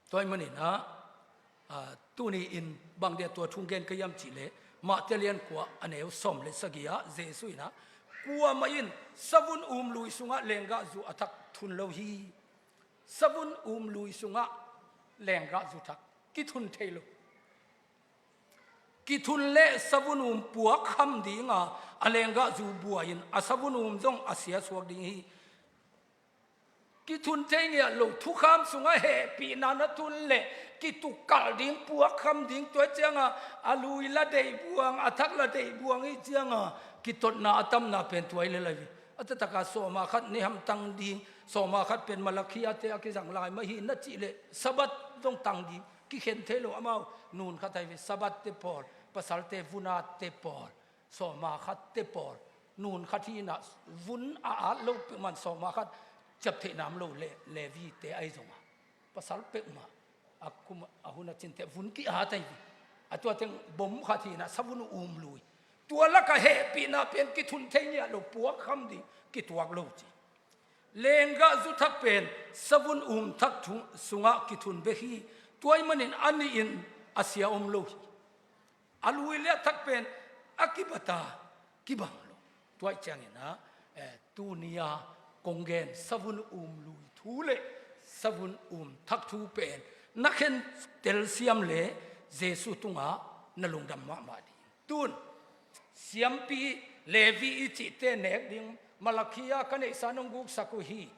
ตัวมันนินะตุนีอินบางเดียตัวทุ่งเกนก็ยำจิเลมาเตเลียนกว่าอันเอวสมเลสกิยาเจสุยนะกว่ามาอินสบุนลุยสุงะเลงกะจูอัตักทุนโลฮีสบุนลุยสุงะแรงกะจุทักกิทุนเทโลกิทุนเละสบุนปัวคำดีงาอแรงกะจูบัวยินอาสบุนจงอาเสียสวกดิ่งฮี ki thun te nge lo thu kham sunga he pi na na tun le ki tu kal ding puak kham ding to changa alui la dei buang athak la dei buang I changa ki tot na atam na pen tuai le lai atataka so ma khat ni ham tang ding so ma khat pen malakhia te ki jang lai ma hi na chi le sabat dong tang ding ki khen the lo amao nun khatai vi sabat te por pasal te vuna te por so ma khat te por nun khathi na vun a lo man so ma khat chap the nam lo le vi te ai zonga pasal pe ma akum ahuna chin te vun ki a tai atwa teng bom khathi na savun lui tua la ka he pi na pen ki thun the nya lo puak kham di ki tuak lo chi lenga zu thak pen savun thak thu sunga ki thun be hi tuai manin ani in asia lo alui le thak pen akibata kibang lo tuai chang ina tu nia kongen savun lui thu le savun thak thu pen nakhen tel siam le jesu tunga nalungdam ma di tun siampi levi ichi te nek ding malakhia kane sanong guk sakuhi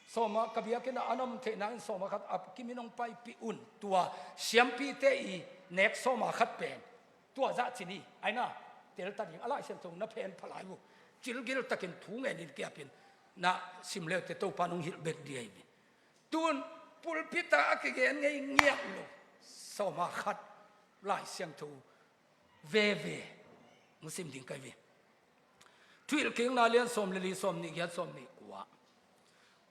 soma kabia kena anam the na soma khat ap kiminong pai pi tua siampi te I nek soma khat pen tua za chini aina tel ta ding ala sem thong na pen phalai bu chilgil takin thu nge ni kya pin na simle te to panung hil bek di ai tun pulpita akigen ngai ngiak lo soma khat lai sem thu ve musim ding kai ve twil king na lian som li som ni gyat som ni kwa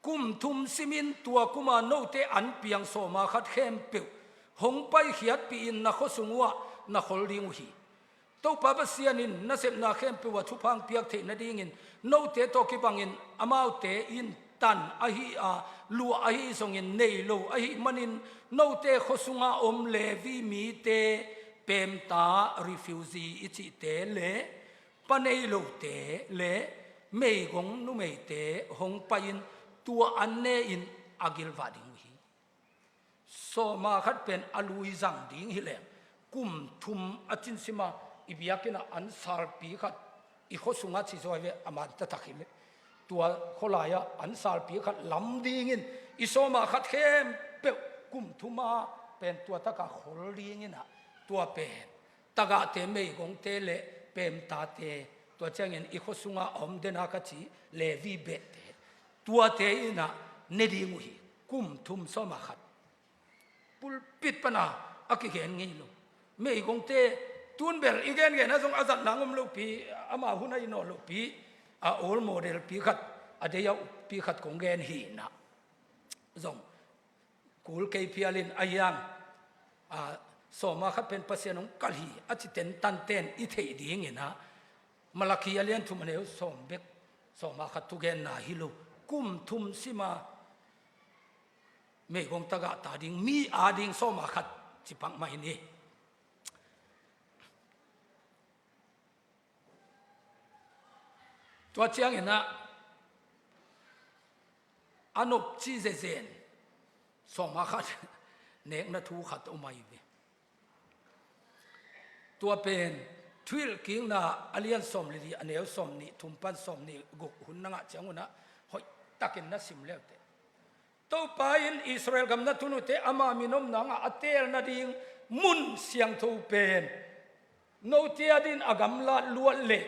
kum thum simin tua kuma no te an piang so ma khat khem pe hong pai khiat pi in na kho sungwa na khol ding hi to pa ba sianin na sep na khem pe wa thu phang piak the na ding in no te to ki bangin amau te in tan a hi a lu a hi song in nei lo a hi manin no te kho sunga om le vi mi te pem ta refugee ichi te le panei lo te le mei gong nu mei te hong pain tua anne in agil vading hi so ma khat pen alui zang ding hi le kum thum achin sima ibiakina an sar pi khat I khosunga chi zo ve aman ta takhile tua kholaya an sar pi khat lam ding in I so ma khat khem pe kum thuma pen tua ta ka khol ding in tua pen taga te mei gong te le pem ta te tua changin I khosunga om dena ka chi le vi be te tua te ina ne ding hi kum thum so ma khat pul pit pana akigen ngi lo mei gong te tun bel igen gen azong azat nangom lo pi ama hunai no lo pi a all model pi khat adeya pi khat kong gen hi na zong kul ke pialin ayang a so ma khat pen pasianong kalhi achiten tan ten I thei ding ina malaki alian thumaneu som bek so ma khat tu gen na hilo kum thum sima me gong taga ta ding mi a ding so ma khat chipang mai ni tua chiang ina anop chi ze zen so ma khat nek na thu khat o mai ve tua pen twil king na alian som li aneu som ni thumpan som ni guk hun na changuna hoi takin na sim lete to pa in Israel gam na tunu te ama minom na nga atel na ding mun siang tho pen no te adin agam la luat le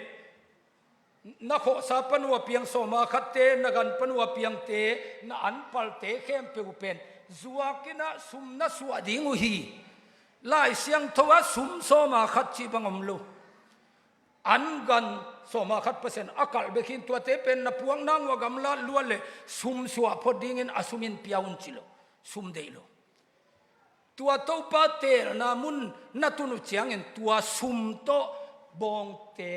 na kho sa panwa piang so ma khatte na gan panwa piang te na an pal te khem pe pen zuakina sum na suwa ding hi lai siang thowa sum so ma khat chi bangom lu an gan so ma khat pasen akal bekhin tua te pen na puang nang wa gamla luale sum suwa phoding in asumin piaun chilo sum deilo tua to pa te na mun na tunu chiang en tua sum to bong te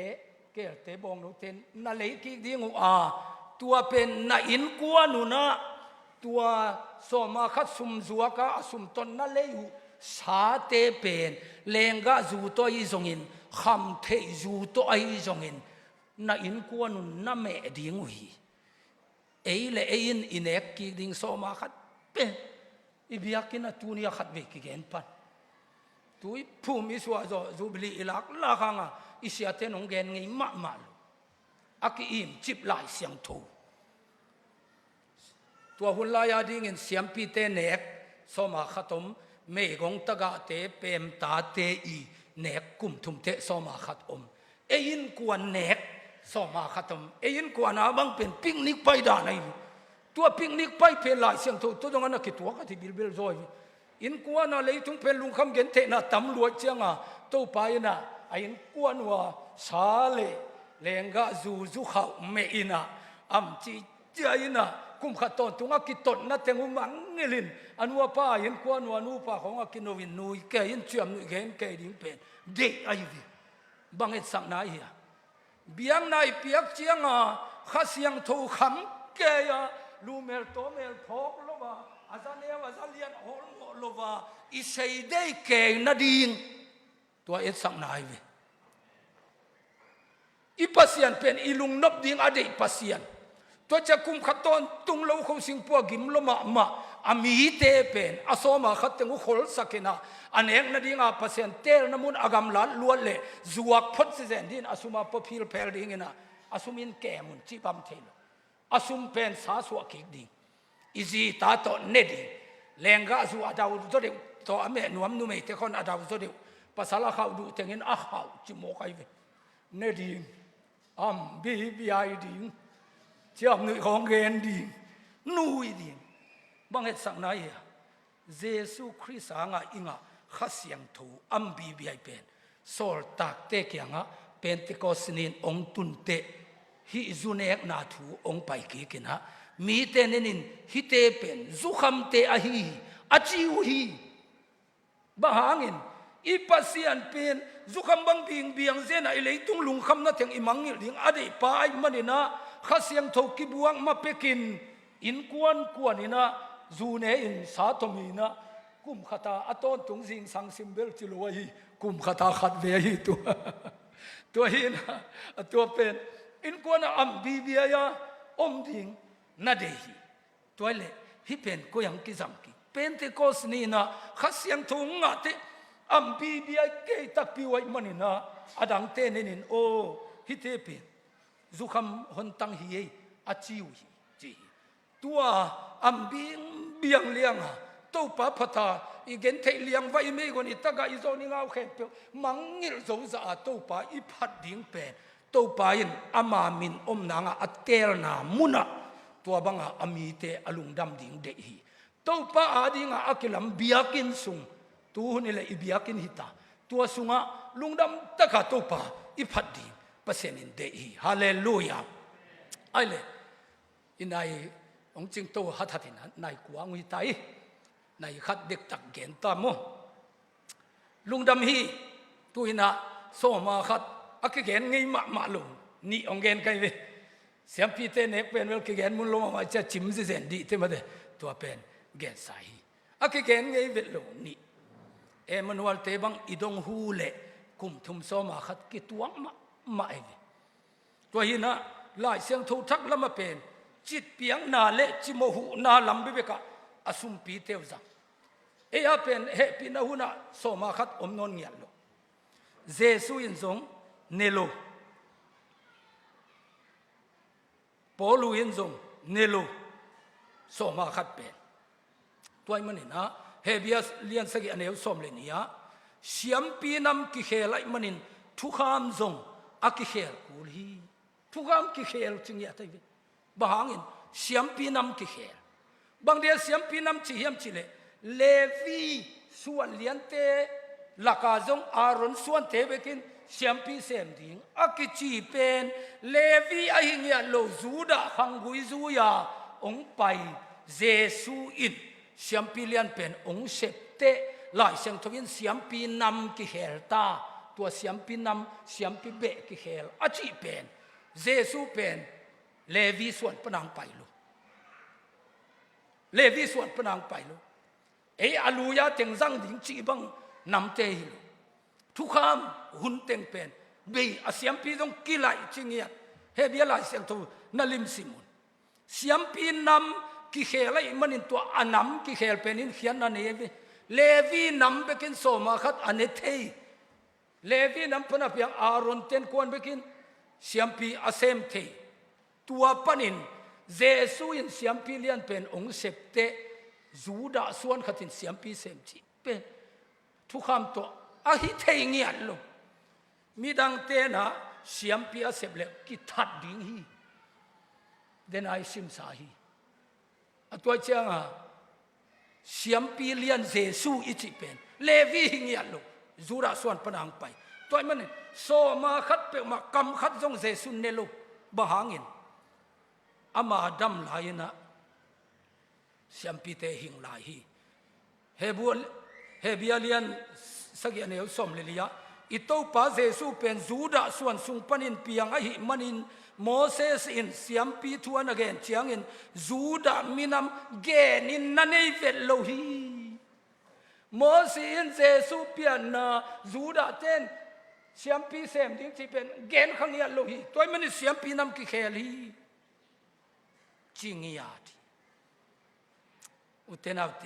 ke te bong no ten na le ki ding a tua pen na in kwa nu na tua so ma khat sum zuaka asum ton na le sa te pen lenga zu to I zongin kham the zu to ai zongin na in kwa nu na me ding hi ei le ein inek ki ding so ma khat pe ibiakina tunia khat ve ki gen pan tui phum iswa zo zubli ilak la khanga isia te nong gen ngai ma ma aki im chip lai siang tho ตัวหุ่นลายดิ่งอินเสียมปีเตเนกสมาขัดมเมกงตะกะเตเปมตาเตอีเนกกุมทุมเตสมาขัดเอินกวนเนกสมาขัดเอินกวนอาบังเป็นปิกนิกไปด่านไอตัวปิกนิกไปเป็นหลายเสียงตัวตรงนั้นกิตัวก็ที่บิลซอยอินกวนอะไรทุงเป็นลุงคำเกนเทนะตำรวจเชียงตัวไปนะอินกวนว่าสาเลเลงกะจูเขาเมอินะอัมจีเจอินะกุมขัดตอนตุงกิตนนัดเตงุมังเงลินอันว่าป้าอินกวนว่านูป้าของกินโนวินนูแกอินเชื่อมนูแกอินแกดิ้งเป็นเด็กไอวีบังเอ็ดสังนายเฮียเบียงนายเปียกเจียงข้าเสียงทูคำแกยลูเมลโตเมลพอกโลวาอาจารย์เนวอาจารย์เลียนโฮลโลวาอิเซเดแกนาดิงตัวเอ็ดสังนายวีอีปัสยันเป็นอีลุงนบดิงอดีตปัสยันตัวจะคุมขัดตอนตุงเราเขาสิงปัวกิมลมาอามีเตเป็นอาสมาขัดเตงุขลสักนะอันเองนั่นดิงอาปัสยันเตลน้ำมุนอากำลัดล้วนเลยจวกพดเสียนดินอาสุมาปพิลเพลดิงนะอาสุมินแก่มุนจีบัมเทลอาสุมเป็นสาสวกิกดิงอิจิตาโตเนดิแรงกะจูอาดาวตัวเดียวตัวอเมนวมนุเมตคนอาดาวตัวเดียวภาษาละเขาดูเตงินอาเขาจิโมกไอเวเนดิงอัมบีไอดิงเจ้าหนุ่ยของเกนดิงนุยดิงบังเหตุสังนายเยซูคริสต์งาอิงะข้าเสียงถูอัมบีไอเป็นโซลตักเตกยังะเป็นติโกสนินองตุนเตฮิจุเนกนาถูองไปกีกินะมีเตนินฮิเตเป็นจุคำเตอหีอาจิวฮีบังหางินอีปัสยันเป็นจุคำบังบิงเบียงเจนะอิเลยตุงลุงคำนั่นเถงอิมังงิลิงอดีตไปมันนี่นะข้าเสียงถูกิบวงมาเปกินอินกวนนี่นะจูเนอินสาตมีนะกุมขตาอตอนตุงสิงสังสิมเบลจิโลวีกุมขตาขัดเวียตัวหินตัวเป็นอินกวนอัมบีเบียอมดิงนาเดฮีตัวเล่ฮิเป็นก็ยังกิจำกิเป็นที่โกสนีนะข้าเสียงถูงะเตอัมบีเบียเกยตักพิวัยมันนี่นะอดังเตนินโอฮิเตเป็นจุคำหนตังฮีอาจิวฮีจีตัวอัมบีเบียงเลียงตัวป้าพัตตาอีเกนเทเลียงไว้ไม่คนอีตากาอีโซนิงเอาเข็มเปียวมังงิลโซซาตัวป้าอีพัดดิ่งเป็นตัวป้าอินอามามินอมนางอัตเตลนามุนะตัวบังอามีเตอลุงดำดิ่งเดฮีตัวป้าอาดิ่งอากิลัมเบียกินซุงตัวนี่แหละอีเบียกินฮิตาตัวซุงลุงดำตะกาตัวป้าอีพัดดิ่งเปอร์เซ็นต์เดฮีฮาเลลูยาไอเลยอินไอองจิงโตฮัตตินะนายกวางวิตัยนายขัดเด็กตักเกณฑ์ตามโมลุงดำฮีตุยนะโซมาขัดอักเกณฑ์ไงมาลุงนี่องเกณฑ์ไกเวเสียงพีเตเนกเป็นเวลเกณฑ์มุนลงมาจะจิมซิเซนดีเทมาเดตัวเป็นเกณฑ์สายอักเกณฑ์ไงเวลงนี่เอมันวัลเตบังอิดงฮูเล่กุมทุมโซมาขัดกิตวงมาเอเวตัวฮีนะลายเสียงทูทักละมาเป็นจิตเปียงนาเละจิโมหูนาลำบิเบกะอสุมปีเทวจังเอียเป็นเฮปินาหุนะโซมาขัดอมนนเงียลโลเจสุอินซงเนโลปอลูอินซงเนโลโซมาขัดเป็นตัวมันนี่นะเฮเบียสเลียนสกิอันเอวสมเลนียเสียมปีนำกิเขลไอมันนินทุกขามซงอากิเขลกูลีทุกขามกิเขลจึงยาไตวิบางอินเสียมปีนำกิเขลบางเดียเสียมปีนำจิเฮียมจิเลเลวีส่วนเลียนเตลักาจงอารอนส่วนเทเบกินเสียมปีเสมดิงอากิจีเป็นเลวีไอหิงยาโลจูดาขังกุยจูยาองไปเจสูอินเสียมปีเลียนเป็นองเสพเตหลายเสียงทวินเสียมปีนำกิเขลตาตัวเสียมปีนำเสียมปีเบกิเขลอาจีเป็นเจสูเป็นเลวีส่วนปนังไปลูเลวีส่วนปนังไปลูเออลูยาเต็งจังดิ่งจีบังนำเตหิลูทุกคำหุ่นเต็งเป็นเบียเสียมปีต้องกิไลจิงเงียเฮเบียไลเสียงทูนัลิมซิมุนเสียมปีนำกิเขลไอมันอินตัวอันนำกิเขลเป็นอินเขียนนั่นเองเลวีนำไปกินโซมาคัดอันเนเทเลวีนำพนักเพียงอารอนเต็นกวนไปกินเสียมปีอาเซมเทตัวปนิน เจสุอินเสียมปีเลียนเป็นองค์เสพเตจูดาส่วนขัดินเสียมปีเสมจีเป็นทุกคำตัวอาฮิเทียงเงียลงมีดังเตนะเสียมปีอาเสพเล็กกิทัดดิ้งฮีเดนไอซิมสาฮีตัวเจ้าเสียมปีเลียนเจสุอิจิเป็นเลวีหิงเงียลงจูดาส่วนปนังไปตัวมันโซมาขัดเปมากำขัดจงเจสุนเนลุบะหางินอามาดัมลายนะเสียมปีเตหิงลายฮีเฮบิอาเลียนสักอย่างเดียวสมเลยะอิโตปาเจสุเป็นจูดาส่วนสุงปนินเปียงไอหิมันินโมเสสอินเสียมปีทวนเกนเจียงอินจูดามินำเกนินนันเอเวลโลฮีโมเสสอินเจสุเปียนจูดาเตนเสียมปีเสมดิ้งที่เป็นเกนขังเนียโลฮีตัวมันเสียมปีนำกิเคลีจิงยาดีอุเทนเอาเต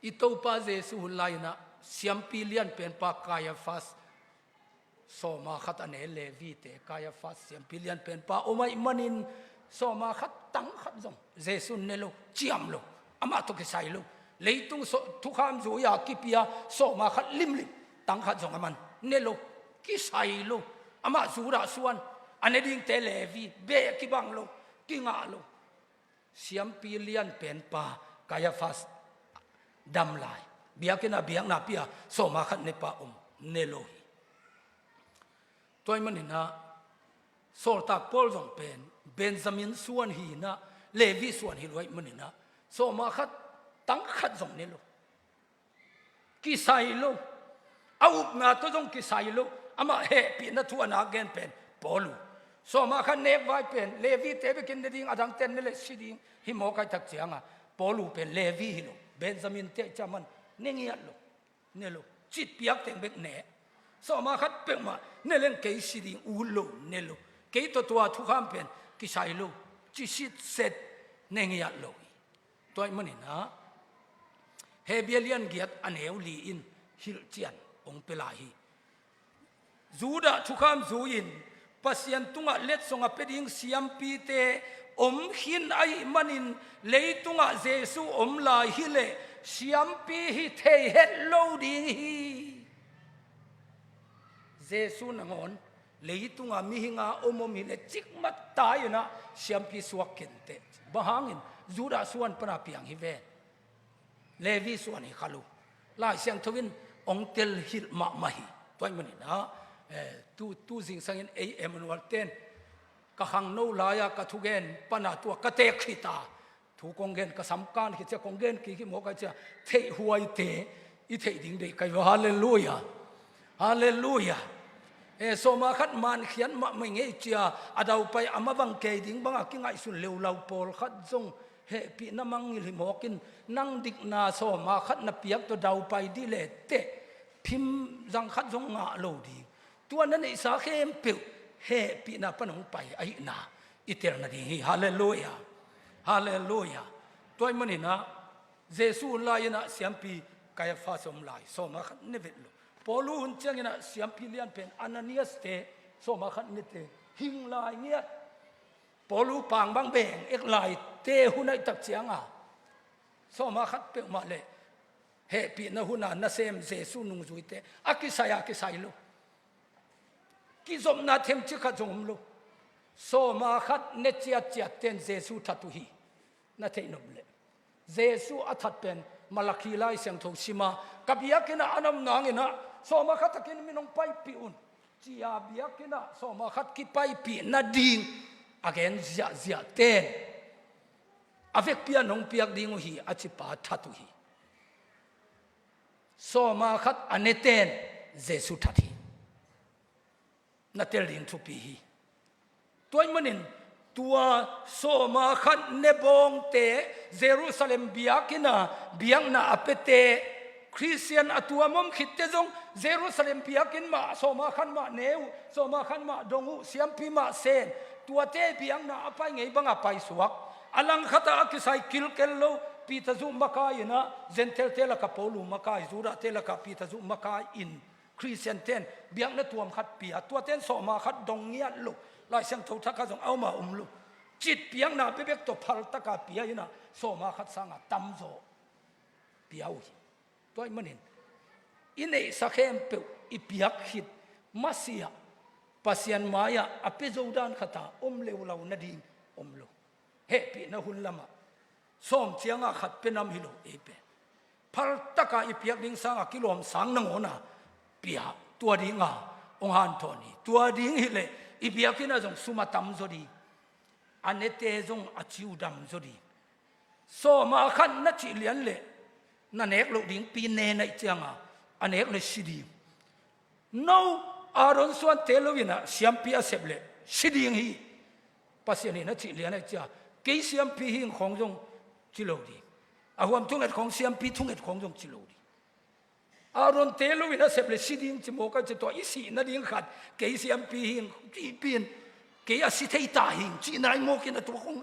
อิโตปาเจสุหุลายนะเสียมปีเลียนเป็นปากายฟัสโซมาขัดอันเอเลวีเตกายฟัสเสียมปีเลียนเป็นปาโอไม่มันินโซมาขัดตั้งขัดจงเจสุนเนโลจิมโลอามาตุกิไซโลเลยตุงทุกคำจูยากิปิยาโซมาขัดลิมตั้งขัดจงอามันเนโลกิไซโลอามาจูราส่วนอันนี้ดิ้งเตเลวีเบกิบังโลกิงาโลเสียมปีเลียนเป็นปากายฟัสดำลายเบียกินาเบียงนาเปียโซมาขัดในป่าเนโลฮีตัวมันนี่นะโซลตาปอลจงเป็นเบนจามินส่วนฮีนะเลวีส่วนฮีรวยมันนี่นะโซมาขัดตั้งขัดจงเนโลกิไซโลเอาอุปนาตัวจงกิไซโลอามาเฮปีนัทัวนาเกนเป็นปอลูโซมาขัดเนบไว้เป็นเลวีเตไปกินดิ้งอดังเตนเนเลสิดิ้งฮิโมกัยทักเจียงอ่ะปอลูเป็นเลวีฮิโลเบนจามินเตจามันเนเงียโลเนโลจิตเปียกเต็งเบกเนสมาขัดเปกมาเนเลนเกยสิดิงอูโลเนโลเกยตัวทุกคำเป็นกิไซโลจิสิตเซตเนเงียโลตัวมันนี่นะเฮเบียเลียนเกียรอันเอวลีอินฮิลเจียนองเปลาฮีจูดาทุกคำจูอินปัสยันตุงะเล็ดสงะเป็ดิงเสียมปีเตหินไอมันินเลยตุงะเจสุลาฮิเลเสียมปีฮิเทเฮโลดีฮีเจสุนังอนเลยตุงะมิหิงามิเลจิกมัดตายนะเสียมปีสวกเกนเตบะฮังินจูดาส่วนปนาเปียงฮิเวเลวีส่วนฮิคาลูลายเสียงทวินองเตลฮิลมามาฮีตัวมันนี่นะตูสิงสังเอ็มนวัลเตนกะหังโนลายากะทุเกนปนาตัวกะเตขิตาทุกองเกนกะสัมการขิจะกองเกนกิโมกะจะเทหวยเตอิเทดิงเดกะฮาเลลูยาฮาเลลูยาโซมาขัดมันเขียนมาไม่เงี้ยจ้าอดาวไปอามาบังเกดิงบังกิงไอสุนเลวลาวปอลขัดจงเฮปีน้ำมังลิโมกินนั่งดิกนาโซมาขัดนับเปียกตัวดาวไปดิเลเตพิมจังขัดจงงาโลดีตัวนั้นอิสาเข้มเปิวเฮปีนาปนงไปไอนาอิเตอร์นาดีฮาเลลูยาฮาเลลูยาตัวมันนี่นะเจสุลายนะเสียมปีกายฟ้าสมลายโซมาขัดเนเวลปอลูหุ่นเจ้านะเสียมปีเลียนเป็นอานานีสเตโซมาขัดเนเตหิงลายเงี้ยปอลูปางบางแบงเอกลายเตหุ่นไอตักเจียงอ่ะโซมาขัดเปิวมาเลยเฮปีนาหุ่นน่ะเซมเจสุนุงจุยเตอากิไซโลกิจอมนาเทมจิกะจงมโลโซมาขัดเนจิอาจิอาเตนเจสุทัตุฮีนาเทนมเลเจสุอัทัดเป็นมาลักีไลเสียงทงชิมากับยากินะอันนางนะโซมาขัดตะกินมินงไปปีอุนจีอาบิยากินะโซมาขัดกิไปปีนาดิงอเกนจิอาเตนอเวกปียนงปียกดิงฮีอาจิปาทัตุฮีโซมาขัดอันเนเตนเจสุทัตุฮีนาเตลินทุปีฮีตัวมันนินตัวโซมาขันเนบองเตเยรูซาเล็มเบียกินาเบียงนาอเปเตคริสเตียนอตัวมุมขิดเตจงเยรูซาเล็มเบียกินมาโซมาขันมาเนวโซมาขันมาดงูเสียมพีมาเซนตัวเตเบียงนาอไปไงบังอไปสวกอลังขตากิไซกิลเกลโลปีตาซุมกายนะเซนเทลเทลกับโปลูมกายจูระเทลกับปีตาซุมกายอินคริสเตียนเทนเบียงนัตัวมขัดเปียตัวเทนโซมาขัดดงเงียลุลายเสียงทุกทักขจงเอามาลุ จิตเปียงนาเป๊กตัวพัลตะกาเปียนะโซมาขัดสังอ่ะตั้มโซเปียวตัวมันเห็นอินเอสักเข้มเปียวอีเปียกหิดมาเสียปัสยันมายาอภิโจดานขตาเลวเรานาดีเลวเฮปีนะหุ่นละมาส้มเชียงอ่ะขัดเป็นน้ำฮิโลเอเปพัลตะกาอีเปียกดิ้งสังอ่ะกิโลมสังนังโอนะเปียตัวดิ้งอ่ะองฮันโทนีตัวดิ้งฮิเลอีเปียกินะจงสุมาตัมโซดีอันนี้เตจงอชิวดำโซดีโซมาขันนัดจิเลียนเล่นั่นเอกลูกดิ้งปีเนในเจียงอ่ะอันเอกเลยสิดีน้าอารอนส่วนเทลวินะเสียมปีอาเสบเล่สิดีงฮีปัสยานีนัดจิเลียนในเจียเกี่ยเสียมปีหิงของจงจิโลดีอาหวมทุ่งเอ็ดของเสียมปีทุ่งเอ็ดของจงจิโลดีอารอนเทลวินะเสบเล่สิดีงจิโมกันจะตัวอีสีนัดดิ้งขัดเกี่ยเสียมปีหิงจีปีนเกี่ยสิเทตาหิงจีนายโมกินตัวคง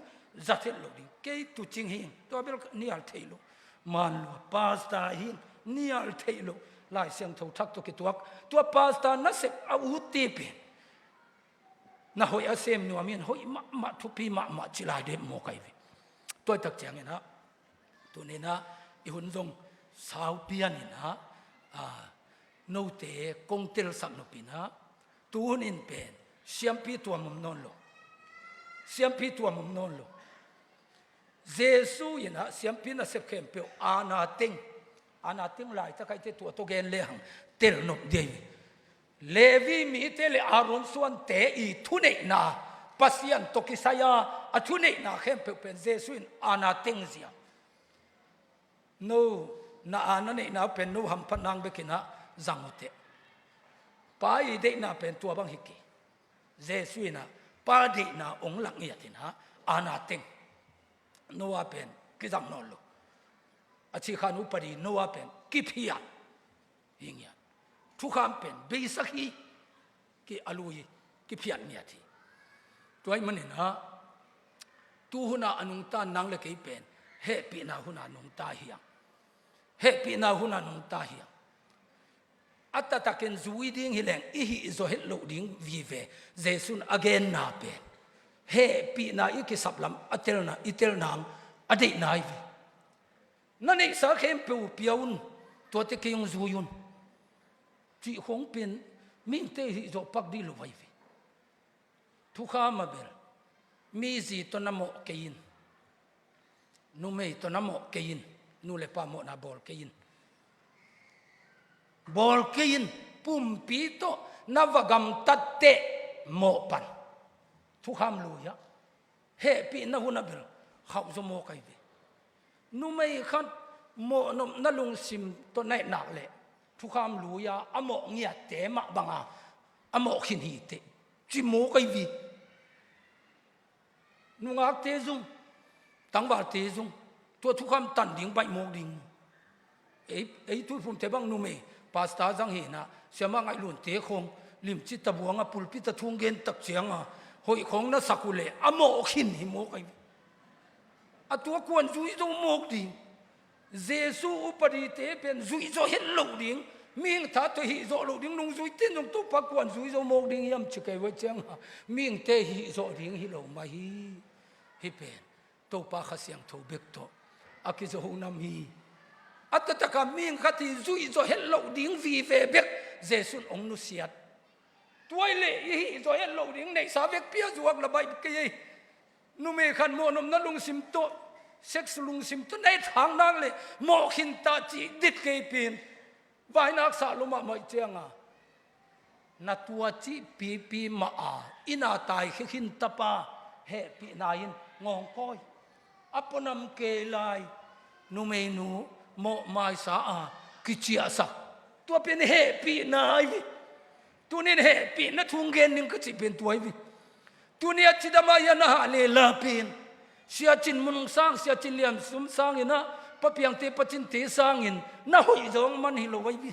จัดเทลดีเกี่ยตุจิงหิงตัวเบลนี่อัลเทโลมันลูปาสตาหิงนี่อัลเทโลลายเสียงทูทักตัวกิตัวปาสตานัสเซอาวุธตีเป็นน่าหอยอาเซมนัวมีนหอยมาทุพีมาจิลายเดมโมไกวิตัวตักแจงนะตัวนี้นะอีหุ่นจงสาวเปียนี่นะโนเตกงเตลสักนปีนะตัวนี้เป็นเสียมปีตัวมุมนนโลเสียมปีตัวมุมนนโลเยซูยินะเสียมปีน่ะเสพเข้มเปียวอาณาติงหลายถ้าใครจะตัวตัวเกณฑ์เลี้ยงเตลนกเดียเลวีมีเตลอารอนส่วนเตอีทุเนนาปัสยันตกิสายาอทุเนนาเข้มเปียวเป็นเยซูอินอาณาติงเสียโนนาอาณาเนนาเป็นโนหัมพันนางเบกินะจังหวะเตป้าอีเดนาเป็นตัวบังฮิกิเยซูอินะป้าเดนาองหลังเอียตินะอาณาติงโนอาเป็นกิจังนอลโลอาชีขานุปดีโนอาเป็นกิพิยาอย่างเงี้ยทุกคำเป็นเบสักฮีกิอลุยกิพิยาเนี่ยทีตัวไอ้มันเนี่ยนะตูหุนาอนุงตานังเล็กเป็นเฮปีนาหุนานุงตาเฮียงเฮปีนาหุนานุงตาเฮียงอัตตะเกนจุยดิ้งฮิเลงอีฮิโซเฮลโลดิ้งวีเวเจสุนอเกนนาเป็นเฮปีนาอีกิสับลำอัตเตลนาอิเตลนามอดีตนายวีนั่นเองสักเข้มเปียวเปียวน์ตัวเตกิยงจูยุนจีคงเป็นมิ่งเตหิโจปักดีลุไว้ทุกข้ามาเบลมีจีตัวนำโมเกินนูไม่ตัวนำโมเกินนูเลปาโมนาบอลเกินปุ่มปีโตนวกรรมตัดเตโมปันทุกข้ามลุยะเฮปีนหุนเบลเขาจะโมไกวีนูไม่ขัดโมนนั่ลุงซิมตัวไหนหนักเลยทุกคำรู้ยาอโมเงียเตะมาบังอโมขินหีเตจิโมกไอวีนูงักเตจุงตั้งว่าเตจุงตัวทุกคำตันดิ่งใบโมดิ่งไอ้ทุกคนเทบังนูไม่ปาสตาจังเห็นนะเสียมาไงลุนเตะคงลิมจิตตะบัวงปุลปิตะทุ่งเกนตักเสียงหอยของนัสักุเลอโมขินหิโมกไอวีตัวควรจุยโจโมกดิ่งเยซูอุปริเตเป็นจุยโจเห็นโลกดิ่งมิ่งถ้าตัวหิโจโลกดิ่งนุ่งจุยเต้นนุ่งตัวปักควรจุยโจโมกดิ่งยำชิกไอไว้เจ้งมิ่งเตหิโจดิ่งหิโลมาฮิเป็นตัวปักเสียงทูเบกโตอากิโจหงนำฮีอัตตะกามิ่งขัดจุยโจเห็นโลกดิ่งวีเวเบกเยซูองนุเสียดตัวเล่หิโจเห็นโลกดิ่งในสาวเบกเปียจวกระบายเกยนูเมขันโมนมนั่นลุงซิมโตเซ็กซ์ลุงซิมตัวในทางนั่งเลยโมขินตาจีดิดเกยปีนวายนักสาลุมาไม่เจียงนัตัวจีปีมาอินาตายขินตาปาเฮปีนายินงงก้อยอัปนำเกลายนูเมนูโมไม่สากิจิอาสักตัวเป็นเฮปีนายวิตัวนี้เฮปีนัทุ่งเกนนึงก็จะเป็นตัววิตัวนี้จิตมายันหาเลลาปีนเสียจินมุนสร้างเสียจินเลียมสุมสร้างอินะปะเพียงเตปจินเตสร้างอินน่าหอยจงมันฮิโลไว้บิ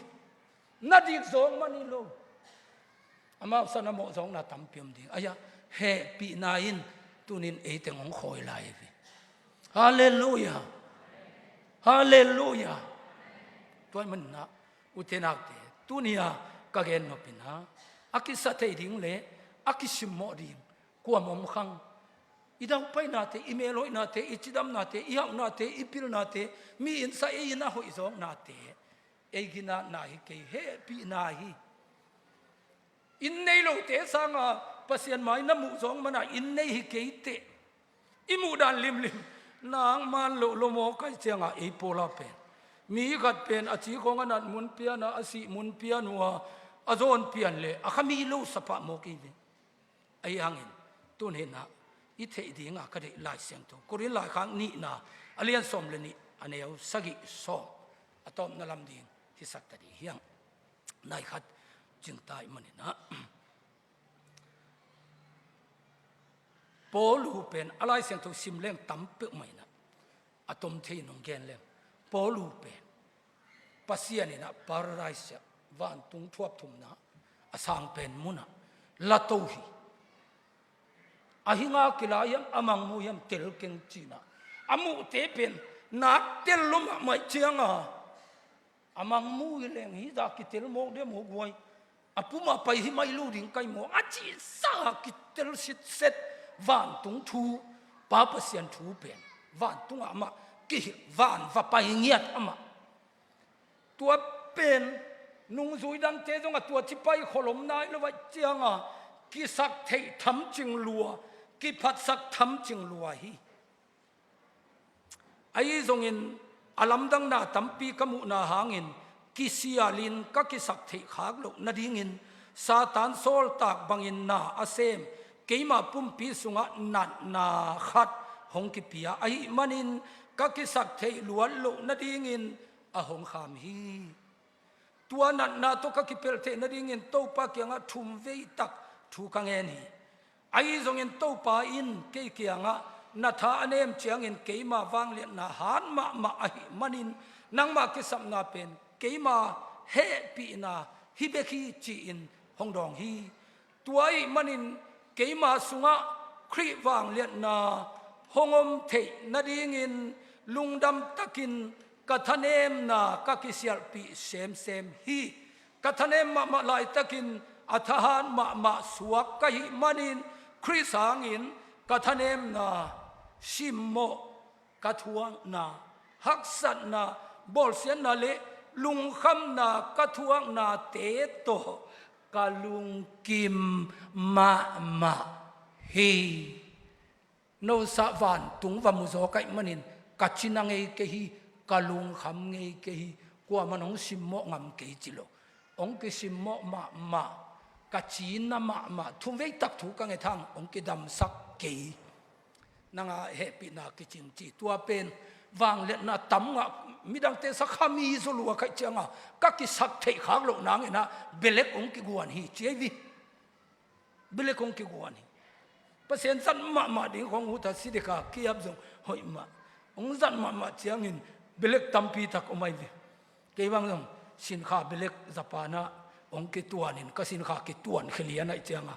น่าดีจงมันฮิโลอามาสนามจงน่าทำเพียงดีอายะเฮปีนาอินตัวนี้เอเตงของคอยไล่บิฮาเลลูยาฮาเลลูยาตัวมันนะอุเทนักเตตัวนี้ก็เกณฑ์นปินะอากิสัตย์ดิ่งเล่อากิสิมโมดิ่งกลัวมอมขัง idau pai na te email hoi na te ichidam na te ihang na te ipil na te mi in sa e na hoi zong na te e gina na hi ke he pi na hi in nei lo te sanga pasian mai na mu zong mana in nei hi ke te imu dan lim nang man lo mo kai changa e pola pen mi gat pen a chi khong anat mun piana asi mun pianwa azon pian le a khami lo sapa mo ki ve ai hangin tun he na i the di nga ka de lai siang to korin lai khang ni na alian som le ni aneu sagi som atom na lam ding hi sak ta di hiang nai khat jing tai mani na polu pen alai siang to sim leng tam pe mai na atom the nong gen leng polu pen pasiani na paradise van tung thuap thum na asang pen muna latohi ahinga kilayam amang muyam tel keng china amu te pen nak tel luma mai chianga amang mu leng hi da ki tel mo de mo goi apuma pai hi mai lu ding kai mo achi sa ki tel sit set van tung thu pa pasian thu pen van tung ama ki van va pai ngiat ama tua pen nung zui dang te jong a tua chi pai kholom nai lo wa chianga ki sak thei tham ching lua ki phat sak tham ching lua hi ai zong in alam dang na tampi kamu na hangin ki sialin ka ki sak thei khak lo na ding in satan sol tak bangin na asem keima pumpi sunga nat na khat hong ki pia ai manin ka ki sak thei lual lo na ding in a hong kham hi tua nat na to ka ki pel the na ding in to pa kyanga thum vei tak thu ka nge ni ai zong in to pa in ke kyanga na tha anem chiang in keima wang le na han ma ai manin nang ma ki sam na pen keima he pi na hi be khi chi in hong dong hi tuai manin keima sunga khri wang le na hongom the na ding in lungdam takin kathanem na ka ki sial pi sem hi kathanem ma lai takin athahan ma suak ka hi manin khrisang in kathanem na simmo kathuang na haksat na bolsian na le lungkham na kathuang na te to kalung kim ma hi no sa van tung va mu zo kai manin kachinang ei ke hi kalung kham ngei ke hi kwa manong simmo ngam ke chilo ong ke simmo ma kachina ma thum vei tak thu ka nge thang ong ke dam sak ke nanga happy na ki ching chi tua pen wang le na tam nga midang te sak khami zo lu ka changa ka ki sak thei khang lo nang na belek ong ki guan hi chevi belek ong ki guan hi pasen san ma ding khong hu ta sidika ki ab zong hoi ma ong zan ma chiang in belek tampi tak omai ve ke wang zong sin kha belek zapana ong ki tuanin ka sin kha ki tuan khlian ai chianga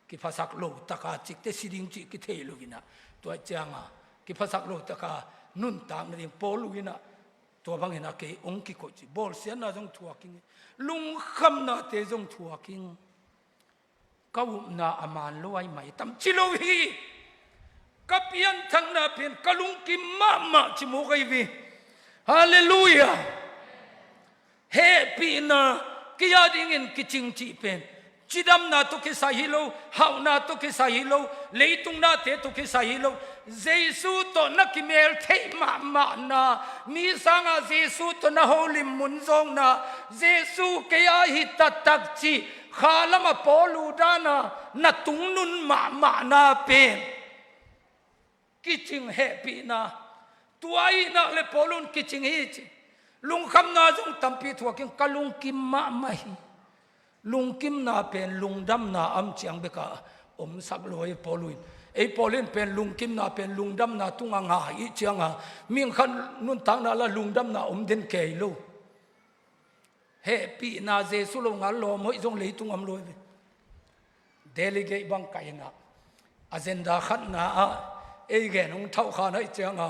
ki phasak lo taka chik te siding chi ki thei lu gina to chianga ki phasak lo taka nun tang na ding pol gina to bangena ke ong ki ko chi bol sian na jong thua king lung kham na te jong thua king kau na aman lo ai mai tam chi lo hi kapian thang na pen kalung ki ma chi mo kai vi hallelujah happy na kia ding in kiching chi pen chidam na to ke sahilo hau na to ke sahilo leitung na te to ke sahilo jesu to na kimel thei ma na mi sanga jesu to na holy mun zong na jesu ke ya hi tatak chi khalama polu dana na tung nun ma na pen kiching happy na tuai na le polun kiching hi chi lung kham na jong tampi thuaking kalung kim ma hi lung kim na pen lung dam na am chiang beka om sak loi poluin ei polin pen lung kim na pen lung dam na tunga nga i chianga ming khan nun tang na la lung dam na om den ke lo he pi na jesu lo ngal lo moi jong lei tung am loi delegate bang kai na agenda khat na a ei ge nong thau kha na chianga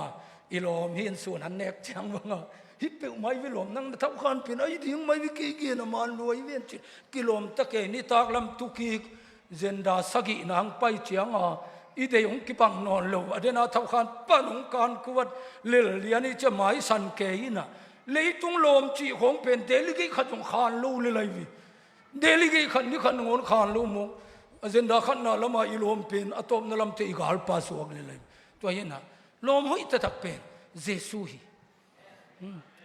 ilom hin sun an nek chiang banga hi pe mai vi lom nang thau khan pin ai ding mai vi ki na man loi ven chi kilom ta ke ni tak lam tu ki zenda sagi nang pai chianga อีเดียงกิปังนอนโลอเดนาท้าวขันปนองการกวดเลี้ยเลี้ยนี่จะหมายสันเกยนะเลยตุงลมจีของเป็นเดลิกิขัดของขานลูเลยวิเดลิกิขันนี่ขันงอนขานลูมุกเซนดาขันน่ะละมาอีลมเป็นอะตอมนั่นลำเตอีกาลปาสวกเลยตัวเห็นนะลมห้อยตะตักเป็นเยซูฮี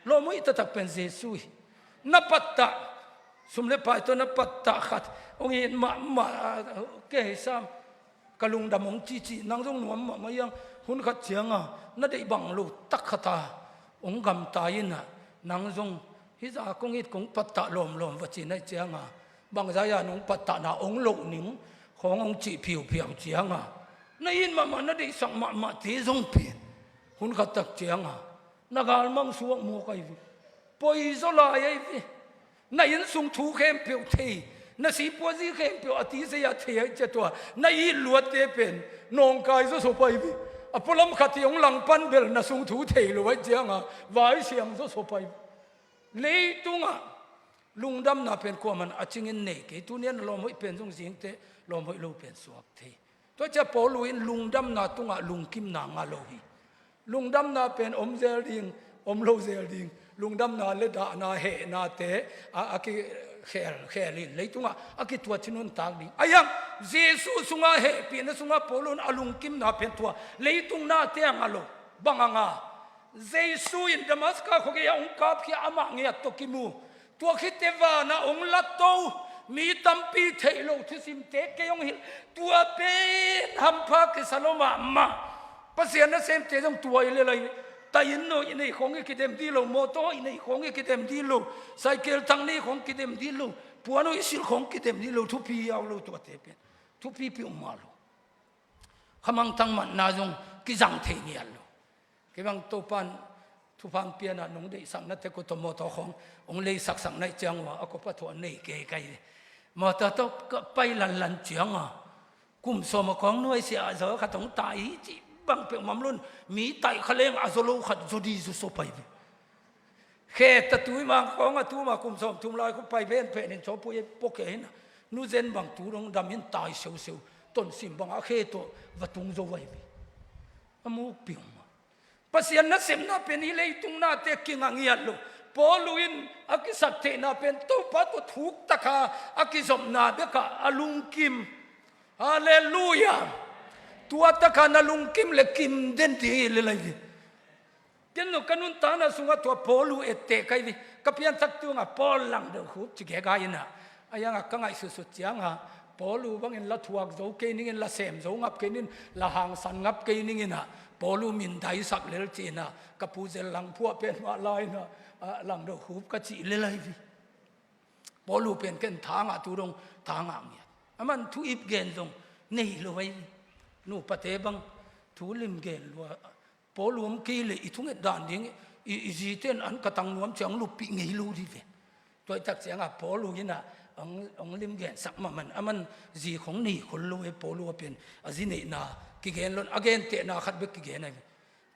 ลมห้อยตะตักเป็นเยซูฮีนับปัตตะสมเลปายตัวนับปัตตะขัดองค์เห็นมาเกยซ้ำกะลุงดำองจีนางทรงหนวมมายังหุ่นขัดเสียงอ่ะนั่นได้บังลูตักขตาองค์กำตายน่ะนางทรงฮิจาคงฮิตคงปัตตะลมวัจินให้เจียงอ่ะบางใจอ่ะน้องปัตตะน่ะองค์ลูกหนิงขององค์จีผิวเจียงอ่ะนั่นยินมานั่นได้สั่งมาที่ทรงเปลี่ยนหุ่นขัดตักเจียงอ่ะนักการมังสวกมัวไก่วิปอยโซลายไอ้วินั่นยินส่งถูกเข้มเปียวเทนั่นสีปัวสีเข้มเปียวอธิเสียเทียเจตัวนั่นยินลวดเตเป็นนองกายโซไปวิอพอลมขัดที่องหลังปั้นเบลน่ะส่งถูเทลไว้เจียงอ่ะไว้เสียงโซไปเลยตุงอ่ะลุงดำน่ะเป็นความมันอาจิงเงินเนกตัวเนี้ยลมไม่เป็นส่งเสียงเตลมไม่รู้เป็นสวกเทตัวจะปอลุยลุงดำน่ะตุงอ่ะลุงกิมนางาโลหิลุงดำน่ะเป็นอมเซลดิงอมโลเซลดิงลุงดำน่ะเลดาน่ะเฮน่ะเตอากิเขลินเลยตุงอ่ะอากิตัวชินุนตากดิอายังเยซูสุงอ่ะเฮปีนสุงอ่ะปอลุนอลุงกิมน่ะเป็นตัวเลยตุงน่ะเตียงอ่ะโลบังอ่ะเยซูอินดามัสกาเขาเกี่ยองค์กับที่อามาเงียตกิมูตัวคิดเทวานะองค์ลัตโตมีตัมปีเทโลทุสิมเตเกยองหิลตัวเป็นฮัมพักสโลมาภาษาเนี่ยเซมเตจงตัวอีเลยแต่ยินโนอินในของกิเดมดีโลโมโตอินในของกิเดมดีโลไซเคิลทั้งนี้ของกิเดมดีโลปัวโนอิสิลของกิเดมดีโลทุพีเอาโลตัวเตเป็นทุพีพิอุมาโลขมังทั้งมันนาจงกิจังเทเนียโลกิบังโตปันทุพังเปียนะนงได้สั่งนัดเตกุตโมโตขององเลยสักสั่งในจังว่าอกุปทวนในเกยไกมอตโตก็ไปลันเจียงอ่ะกุมสมของหน่วยเสียเสือขัดของตายจีบังเปียงมัมลุนมีไตขเลงอาโซโลขัดจุดีจุโซไปแค่ตะตุยมาของอ่ะตุมากุมสมทุมลอยเขาไปเป็นชอบปุยปกเห็นนูเซนบังตุรงดำยินตายเสียวต้นสิมบังอาเคโตวัตุงโจไว้อมูเปียงภาษาหน้าเสมน่าเป็นฮิเลยตุงน่าเตกิงอังยันโลปอลุอินอากิสัตเทน่าเป็นตัวปัตถูกตะคาอากิสมนาเบกะอาลุงกิมฮาเลลูยาตัวตะคานาลุงกิมเลกิมเดนดีเลยเจนโนกันุนตานาสุงตัวปอลูเอเตไกวิกับยันทักตัวงาปอลังเดือขุบจิเกกายนะอายังกังไอสุดๆจังฮะปอลูบังอินละทวกโจเกนิงินละเสมโจงับเกนินละหางสันงับเกนิงินนะปอลูมินไดสักเลลจีนะกับผู้เจลังพวกเป็นมาลายนะหลังเดือขุบก็จีเลยวิปอลูเป็นเกินทางตุรงทางอ่างเนี่ยมันทุอิบเกนตรงนี่เลยนู่ปะเตบังทุลิมเกนว่าปอลูมกีเลยอีทุ่งเอ็ดด่านดิ้งอีจีเต้นอันกระตังนวมเสียงลูกปีงี้ลูดีเว้ตัวจักเสียงปอลูนี่นะองลิมเกนสักมันจีของนี่คนลูปอลูเป็นจีนี่นะกิเกนล้นอเกนเตนะขัดเบกกิเกนไง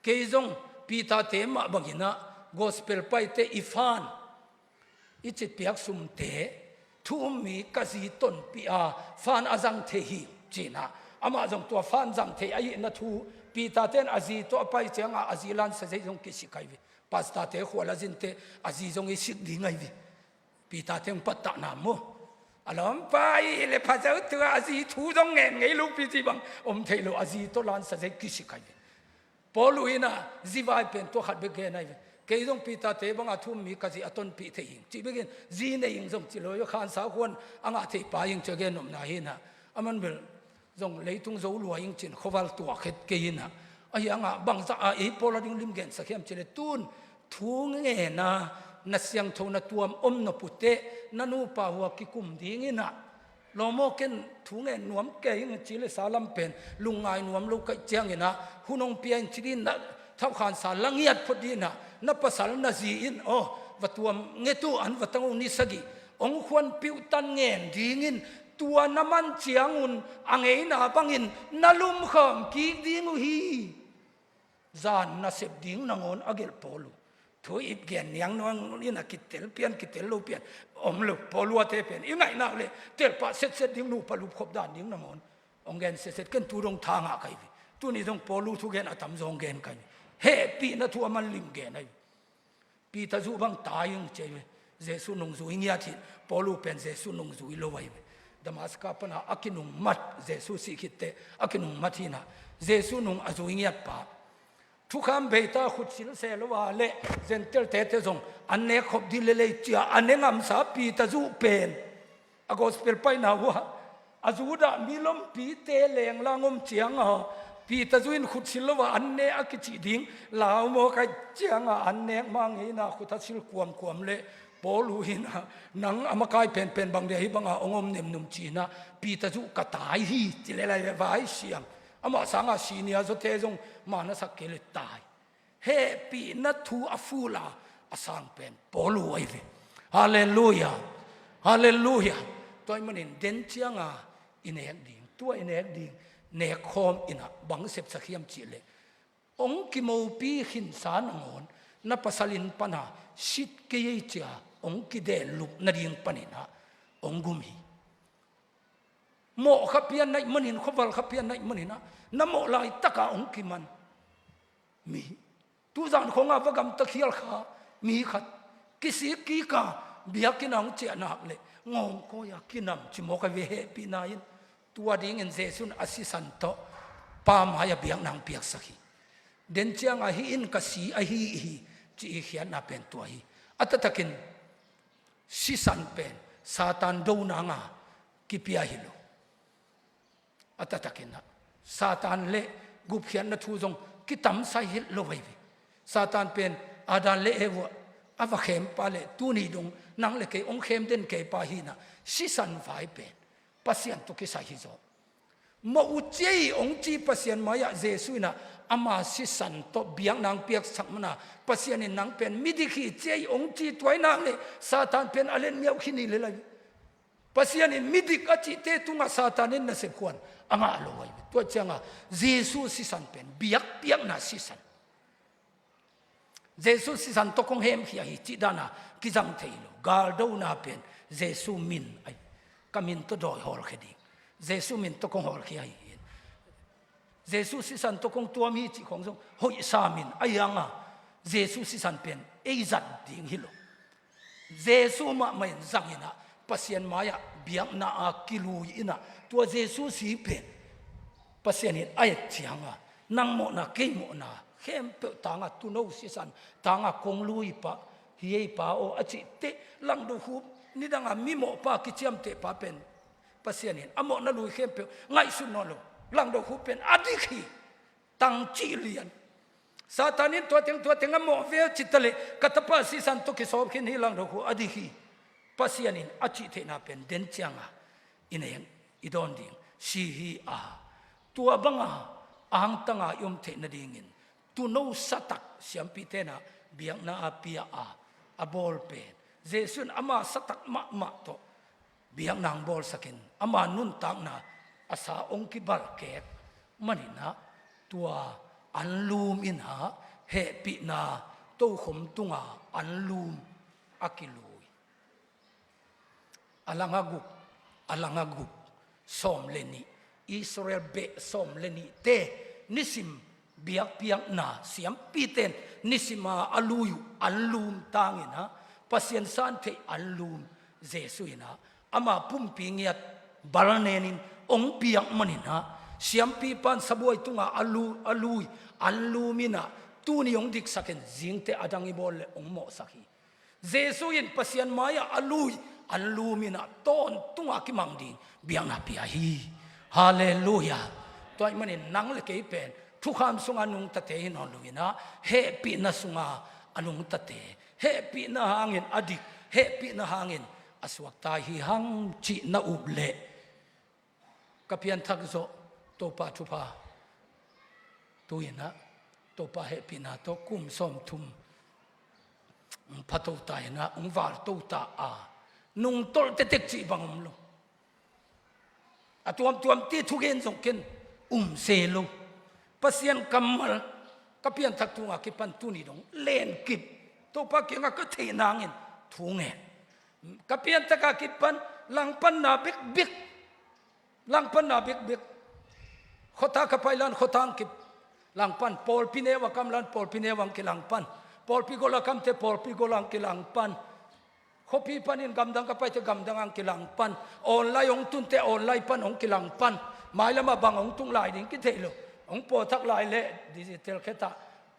เกยจงปีตาเตมะบังหินะgospel ไปเตอีฟานอิจิตเปียกสุมเตทุ่มมีกะจีต้นปีอาฟานอาจังเทหีจีนะอามาจงตัวฟานจังเทไอนะทูปีตาเตนอาจีตัวไปเจียงอาจีลันเสจจงกิสิกไกวิปัสตาเตขวลาจินเตอาจีจงอิสิกดีไงวิปีตาเตงปัตตานามุอารมณ์ไปเลยพระเจ้าตัวอาจีทูจงเงยลูกปีจีบังเทโลอาจีตัวลันเสจกิสิกไกวิปอลุยนะจีวายเป็นตัวขัดเบกเกนไงวิเกยจงปีตาเตบังอาทุ่มมีกะจีอต้นปีเทหิงจีเบกินจีเนยิงจงจิโลยขานสาวคนอ่างอาเทปายิงเจเกนนมนาหินะมันเบลจงเลยตุงโจลัวยิงจินขวัลตัวเข็ดเกยนะไอ้ยังบางสักไอ้พอเราดิงลิมเกนสักเข้มเจเลตุนทุ่งเงินะนัสยังทนตัวมนปุเตนันูปาหัวกิคุมดิ้งนะโลโมเกนทุ่งเงินนวมเกยจิเลสาลัมเป็นลุงไงนวมลูกเจียงนะหุนงเปียนจิดินนะท้าวขานสารลังเงียดพอดีนะนับภาษาหน้าจีอินวัตัวเงตุอันวัตงนิสกิองควรปิวตันเงินดีงินตัวน้ำมันเจียงุนอังเอนาบังอินนาลุมขมกีดิ้งฮีจานนาเสพดิ้งนางอนอเกลปอลูถุยอิบเกนยังนวงนี่นักกิเตลเปียนกิเตลลูเปียนลูปอลูเตเปียนอีไงนักเลยเตลปะเสร็จดิ้งลูปอลูขบด่านดิ้งนางอน องเกนเสร็จกันตูรงทางอะใครตูนี่ต้องปอลูทุกเกนอะทำจงเกนกันเฮ้ปีนั่นทัวมันลิมเกนไอปีตาจูบังตายยังเจเจสุนงจูอิงยาทิปอลูเป็นเจสุนงจูอิโลไวดามัสกาปนาอากินุงมัดเจสุสิกิเตอากินุงมัดฮินาเจสุนงอาจูอิงยาปาทุกคำเบต้าขุดสิลเซลวาเล่เจนเตอร์เตเตจงอันเนคขบดิเลเลจีอันเนงามสาปีตาจูเป็นอากอสเปลไปนาวัวอาจูดามิลมปีเตเลงลางอมเจียงอ่ะปีตาจูอินขุดสิลวาอันเนอากิจิดิงลาวโมกัจเจียงอ่ะอันเนมังฮินาขุดสิลความเล่ปอลูฮินานังอามากายเป็นบางเดียฮิบังอ่ะองอมเนมนุมจีน่ะปีตาจูกระตายฮีจิเลไลเวไว้เสียงอามาสังอาชีนียสุเทจงมานะสักเกลตายเฮปีนัทูอฟูลาอาสังเป็นปอลูไอเวฮาเลลูยาฮาเลลูยาตัวมันเห็นเด่นเจียงอ่ะอินเอกดิ่งตัวอินเอกดิ่งเนคคอมอินะบังเสพสักยามจีเลองกิโมปีหินสานงอนนับภาษาลินปนาสิทธิ์เกยเจียองกิเดลุกนาดิ่งปนินะองกุมีโมขับเพียนในมันเห็นขบวนขับเพียนในมันเห็นนะน้ำโมลายตะกาองกิมันมีตุจานของอาบกรรมตะเคียลขามีขัดกิสิกีกาเบียกินังเจนักเลยงงก็อยากกินน้ำจิโมกเวเฮปีนายินตัวดิ่งเงินเจสุนอาศิสันโตปามหายเบียงนางเปียกสักทีเดินเจียงอาฮีอินกสีอาฮีฮีจีเขียนนาเป็นตัวฮีอัตตะกินสิสันเป็นซาตานดูนางากิเปียฮิโลอัตตะกินนะซาตานเละกุบเขียนนัทูจงกิตำไซฮิลโลไววิซาตานเป็นอาดานเละเอวอาวะเขมปาเละตูนีดงนังเละเกองเขมเด่นเกปาฮีนะสิสันไฟเป็นปัสยันตุกิไซฮิโซมาอุเจยองจีปัสยันมายาเจสุนะอามาสิสันโตเบียงนางเปียกสักมนาปัสยันนางเป็นมิดิขีเจยองจีตัวนางเลยซาตานเป็นอเลนเมียวขินีเลย Pasian in midik aci te tunga satanin na sekuan anga alowai tu changa Jesus sisan pen biak biak na sisan Jesus sisan to kong hem hi chi dana kijam theilo gal do na pen Jesus min ai kamin to doi hol khedi Jesus min to kong hol khi ai Jesus sisan to kong tuam hi chi khong song hoi sa min ayanga Jesus sisan pen eizat ding hilo Jesus ma main zangina pasien maya biang na akilu ina tua Jesus si pen pasien hin ayat chianga nang mo na ke mo na khem pe tanga tu no sisan tanga kong lui pa hiei pa o achi te lang do hu ni danga mi mo pa ki chiam te pa pen pasien hin amo na lui khem pe ngai sun no lo lang do hu pen adikhi tang chi lian satanin tua teng amo ve chitale katapa sisan to ki sob khin hi lang do hu adikhi pasianin achi the na pen den changa ineng idon ding si hi a tua banga ang tanga yom the na dingin tu no satak siam pi te na biang na apia a bol pen jesun ama satak ma to biang nang bol sakin ama nun tang na asa ong ki bal ke manina tua anlum in ha he pi na to khom tunga anlum akilu alangaguk Sawm leni Israel be Sawm leni te nisim biak piang na siam piten nisima aluyu anlum tangina pasien san te anlum jesuina ama pumpingiat balanenin ong piang manina siam pipan sabuai tunga alui anlumina tuni ong dik saken jingte adangi bol ong mo saki jesuin pasien maya alui anlumina ton tunga ki mangding biang na pia hi hallelujah toy manin nang le ke pen thukham sunga nung tate hin olumina he pi na sunga anung tate he pi na hangin adik he pi na hangin aswak ta hi hang chi na uble kapian thak zo topa thupa tuina topa he pi na to kum som thum phato ta na ung war to ta a nung tol te tek chi bangum lo atuam ti thugen jong ken se lo pasien kamal kapian thak tunga ki pan tu ni dong len kip to pa ki nga ka the nangin thunge kapian taka ki pan lang pan na bik bik ขตากไปลันขตังกิลังปันปอลพิเนวกำลันปอลพิเนวังกิลังปันปอลพิโกลกำเตปอลพิโกลังกิลังปันขพีปันินกำดังกับไปจะกำดังอังกิลังปันออนไลน์องตุนเตออนไลน์ปันองกิลังปันหมายละมาบังองตุงลายดิ้งกิเทโลองปอทักลายเละดิจิทัลแค่ตา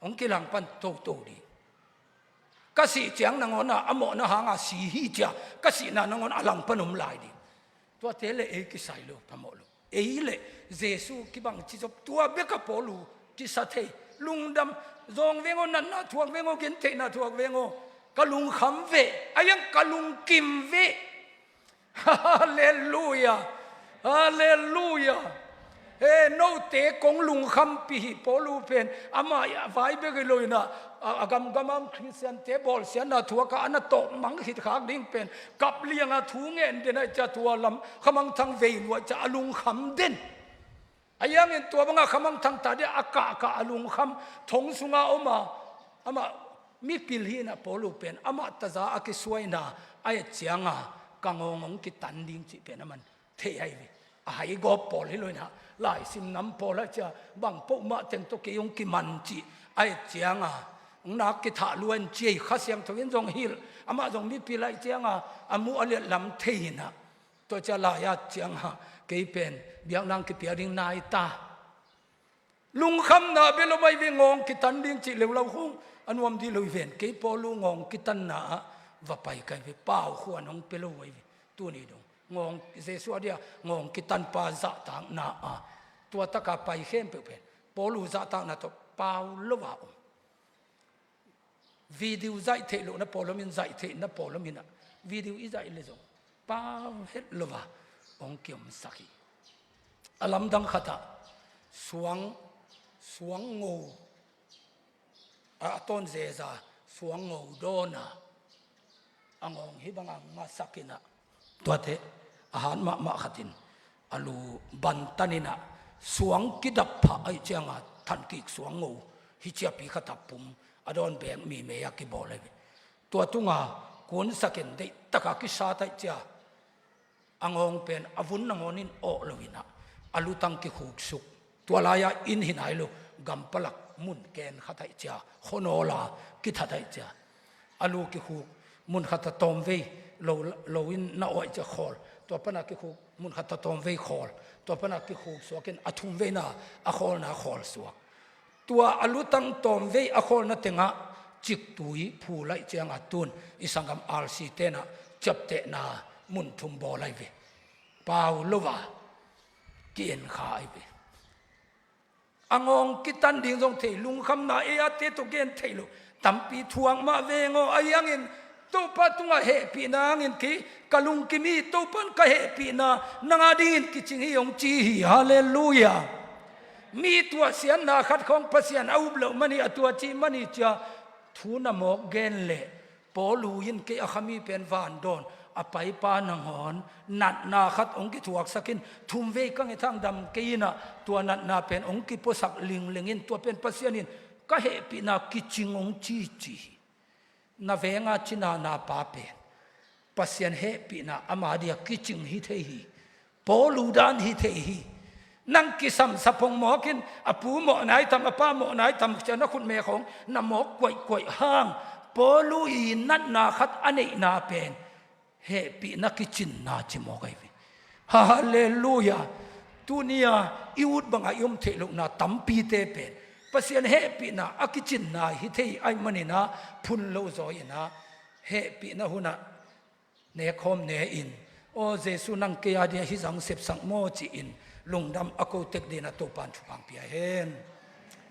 องกิลังปันโตโตดีก็สิเจียงนางอนอโมนะหางาสีฮีจ้าก็สินางอนอลังปันอมลายดีตัวเตเลเอกิไซโลพะโมโลเอเลเยซูกิบังจิจบตัวเบกปอลูจิสัตเทลุงดำจงเวงอนันนาทวงเวงอกินเทนาทวงเวงอกะลุงคำเวอายังกะลุงกิมเวฮาเลลูยาฮาเลลูยาเฮ้โนเตกงลุงคำปีปอลูเป็นอามาไฟเบกเลยนะกำมังคริสเตียนเตบอลเสียนาทัวกะอันโตมังหิตขากดิ้งเป็นกับเลี้ยงทูเงินเดนจะทัวลำขมังทางเวรว่าจะอลุงคำเด่นอายังเห็นตัวบังขมังทางตาเดียอากาศอลุงคำทงสุงาอมาอามามีปิลฮีนะปอลูเป็นอามาตาจาอากิสวยนะไอเจียงกังงกิตันดิ้งจิเป็นมันเทไอวิไอโกปอลเลยนะหลายสิมน้ำปอลจะบังปุ๊มาเต็งตัวเกยงกิมันจิไอเจียงนักกิถาล้วนเจียข้าเสียงทวินจงฮิลอามาจงมีปีไรเจียงอามูอเลียลำเทนะตัวจะลายเจียงเกยเป็นเบียงนางกิเปียริงนายตาลุงคำนาเบลไม่เวงงกิตันดิ้งจิเลวเราคงอันวมดีเลยเวนเกยปอลุงงกิตันนาว่าไปกันไปเป้าขวานองเปลวยตัวนี้ดงงเจสัวเดียงงกิตันปาจะต่างนาตัวตะกาไปเข้มเป็นปอลูจะต่างนาตัวเป้าลวาวิดีโอใจเทลุนะพอลมินใจเทนะพอลมินวิดีโออีใจเลยจงป้าเฮ็ดลวะองเกี่ยมสักอลัมดังขัดสวงงูต้นเจซาสวงงูโดนะอังองฮิบังอังมาสักินะตัวเทอาหารมาขัดินอลูบันตันินะสวงกิดับผาไอเจียงทันกิกสวงงูฮิเจียปีขัดปุ่มอดอนแบงมีเมียกิบอเลยตัวตุงกุนสักินได้ตะกากิสาตัยจ้าอังองเป็นอวุนนังอนินโอลวินะอลุตังกิขุกสุกตัวลายอินหินายลูกัมปลักมุนแกนขัดตัยจ้าโคโนลากิทัตัยจ้าอลูกิขุกมุนขัดตอมเวโลวินนาออยจะขอลตัวปนักกิขุกมุนขัดตอมเวขอลตัวปนักกิขุกสวกินอทุมเวนาอขอลนาขอลสวกตัวอลุตังตอมเวอโคลนัตงะจิกตุยผู้ไลเจียงตุนอิสังกัมอาลซีเตนะจับเตนามุนทุมบอไลเวปาวลวะเกียนขายเวอังองกิตันดิ่งทรงเทลุงคำนาเออาเตตุเกนเทลุตัมปีทวงมาเวงอายังอินตัวปัตุงะเฮปีนางอินกีกะลุงกิมีตัวปันกะเฮปีนานางอดีนกิจิงฮิยงจีฮาเลลูยามีตัวเสียนนาขัดของพระเสียนเอาเบลมันนี่ตัวจีมันนี่จะทูนหมอกเกนเละปอลูยินเกอขมีเป็นวานโดนอไปปานังหอนนัดนาขัดองกิถวกสกินทุมเวกังทางดำกีนะตัวนัดนาเป็นองกิปสักลิงลิงอินตัวเป็นพระเสียนินก็เหปีนากิจิงองจีนาเวงาจินานาปาเป็นพระเสียนเหปีนาอามาเดียกิจิงฮิเทหีปอลูดานฮิเทหีนั่งกิสัมสะพงหมอกินอปูหมอไหนทำอป้าหมอไหนทำเจ้าคุณแม่ของนำหมอกกวยห้างปอลูอีนัดนาขัดอันนี้นาเป็นเฮปีนักกิจินนาจิมอกไอวิฮาเลลูยาตุนียอิวดบังอายุมเทลุนาตัมปีเตเป็นภาษาเฮปีนาอักิจินนาฮิเทไอมันนี่นะพุนโลโซยนะเฮปีนาหุนะเนคอมเนอินโอเจสุนังเกียดีฮิสังเสพสังโมจิอินลุงดำอโกเตกดีนะตัวปานชุพังเปียเฮน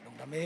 ลุงดำเอ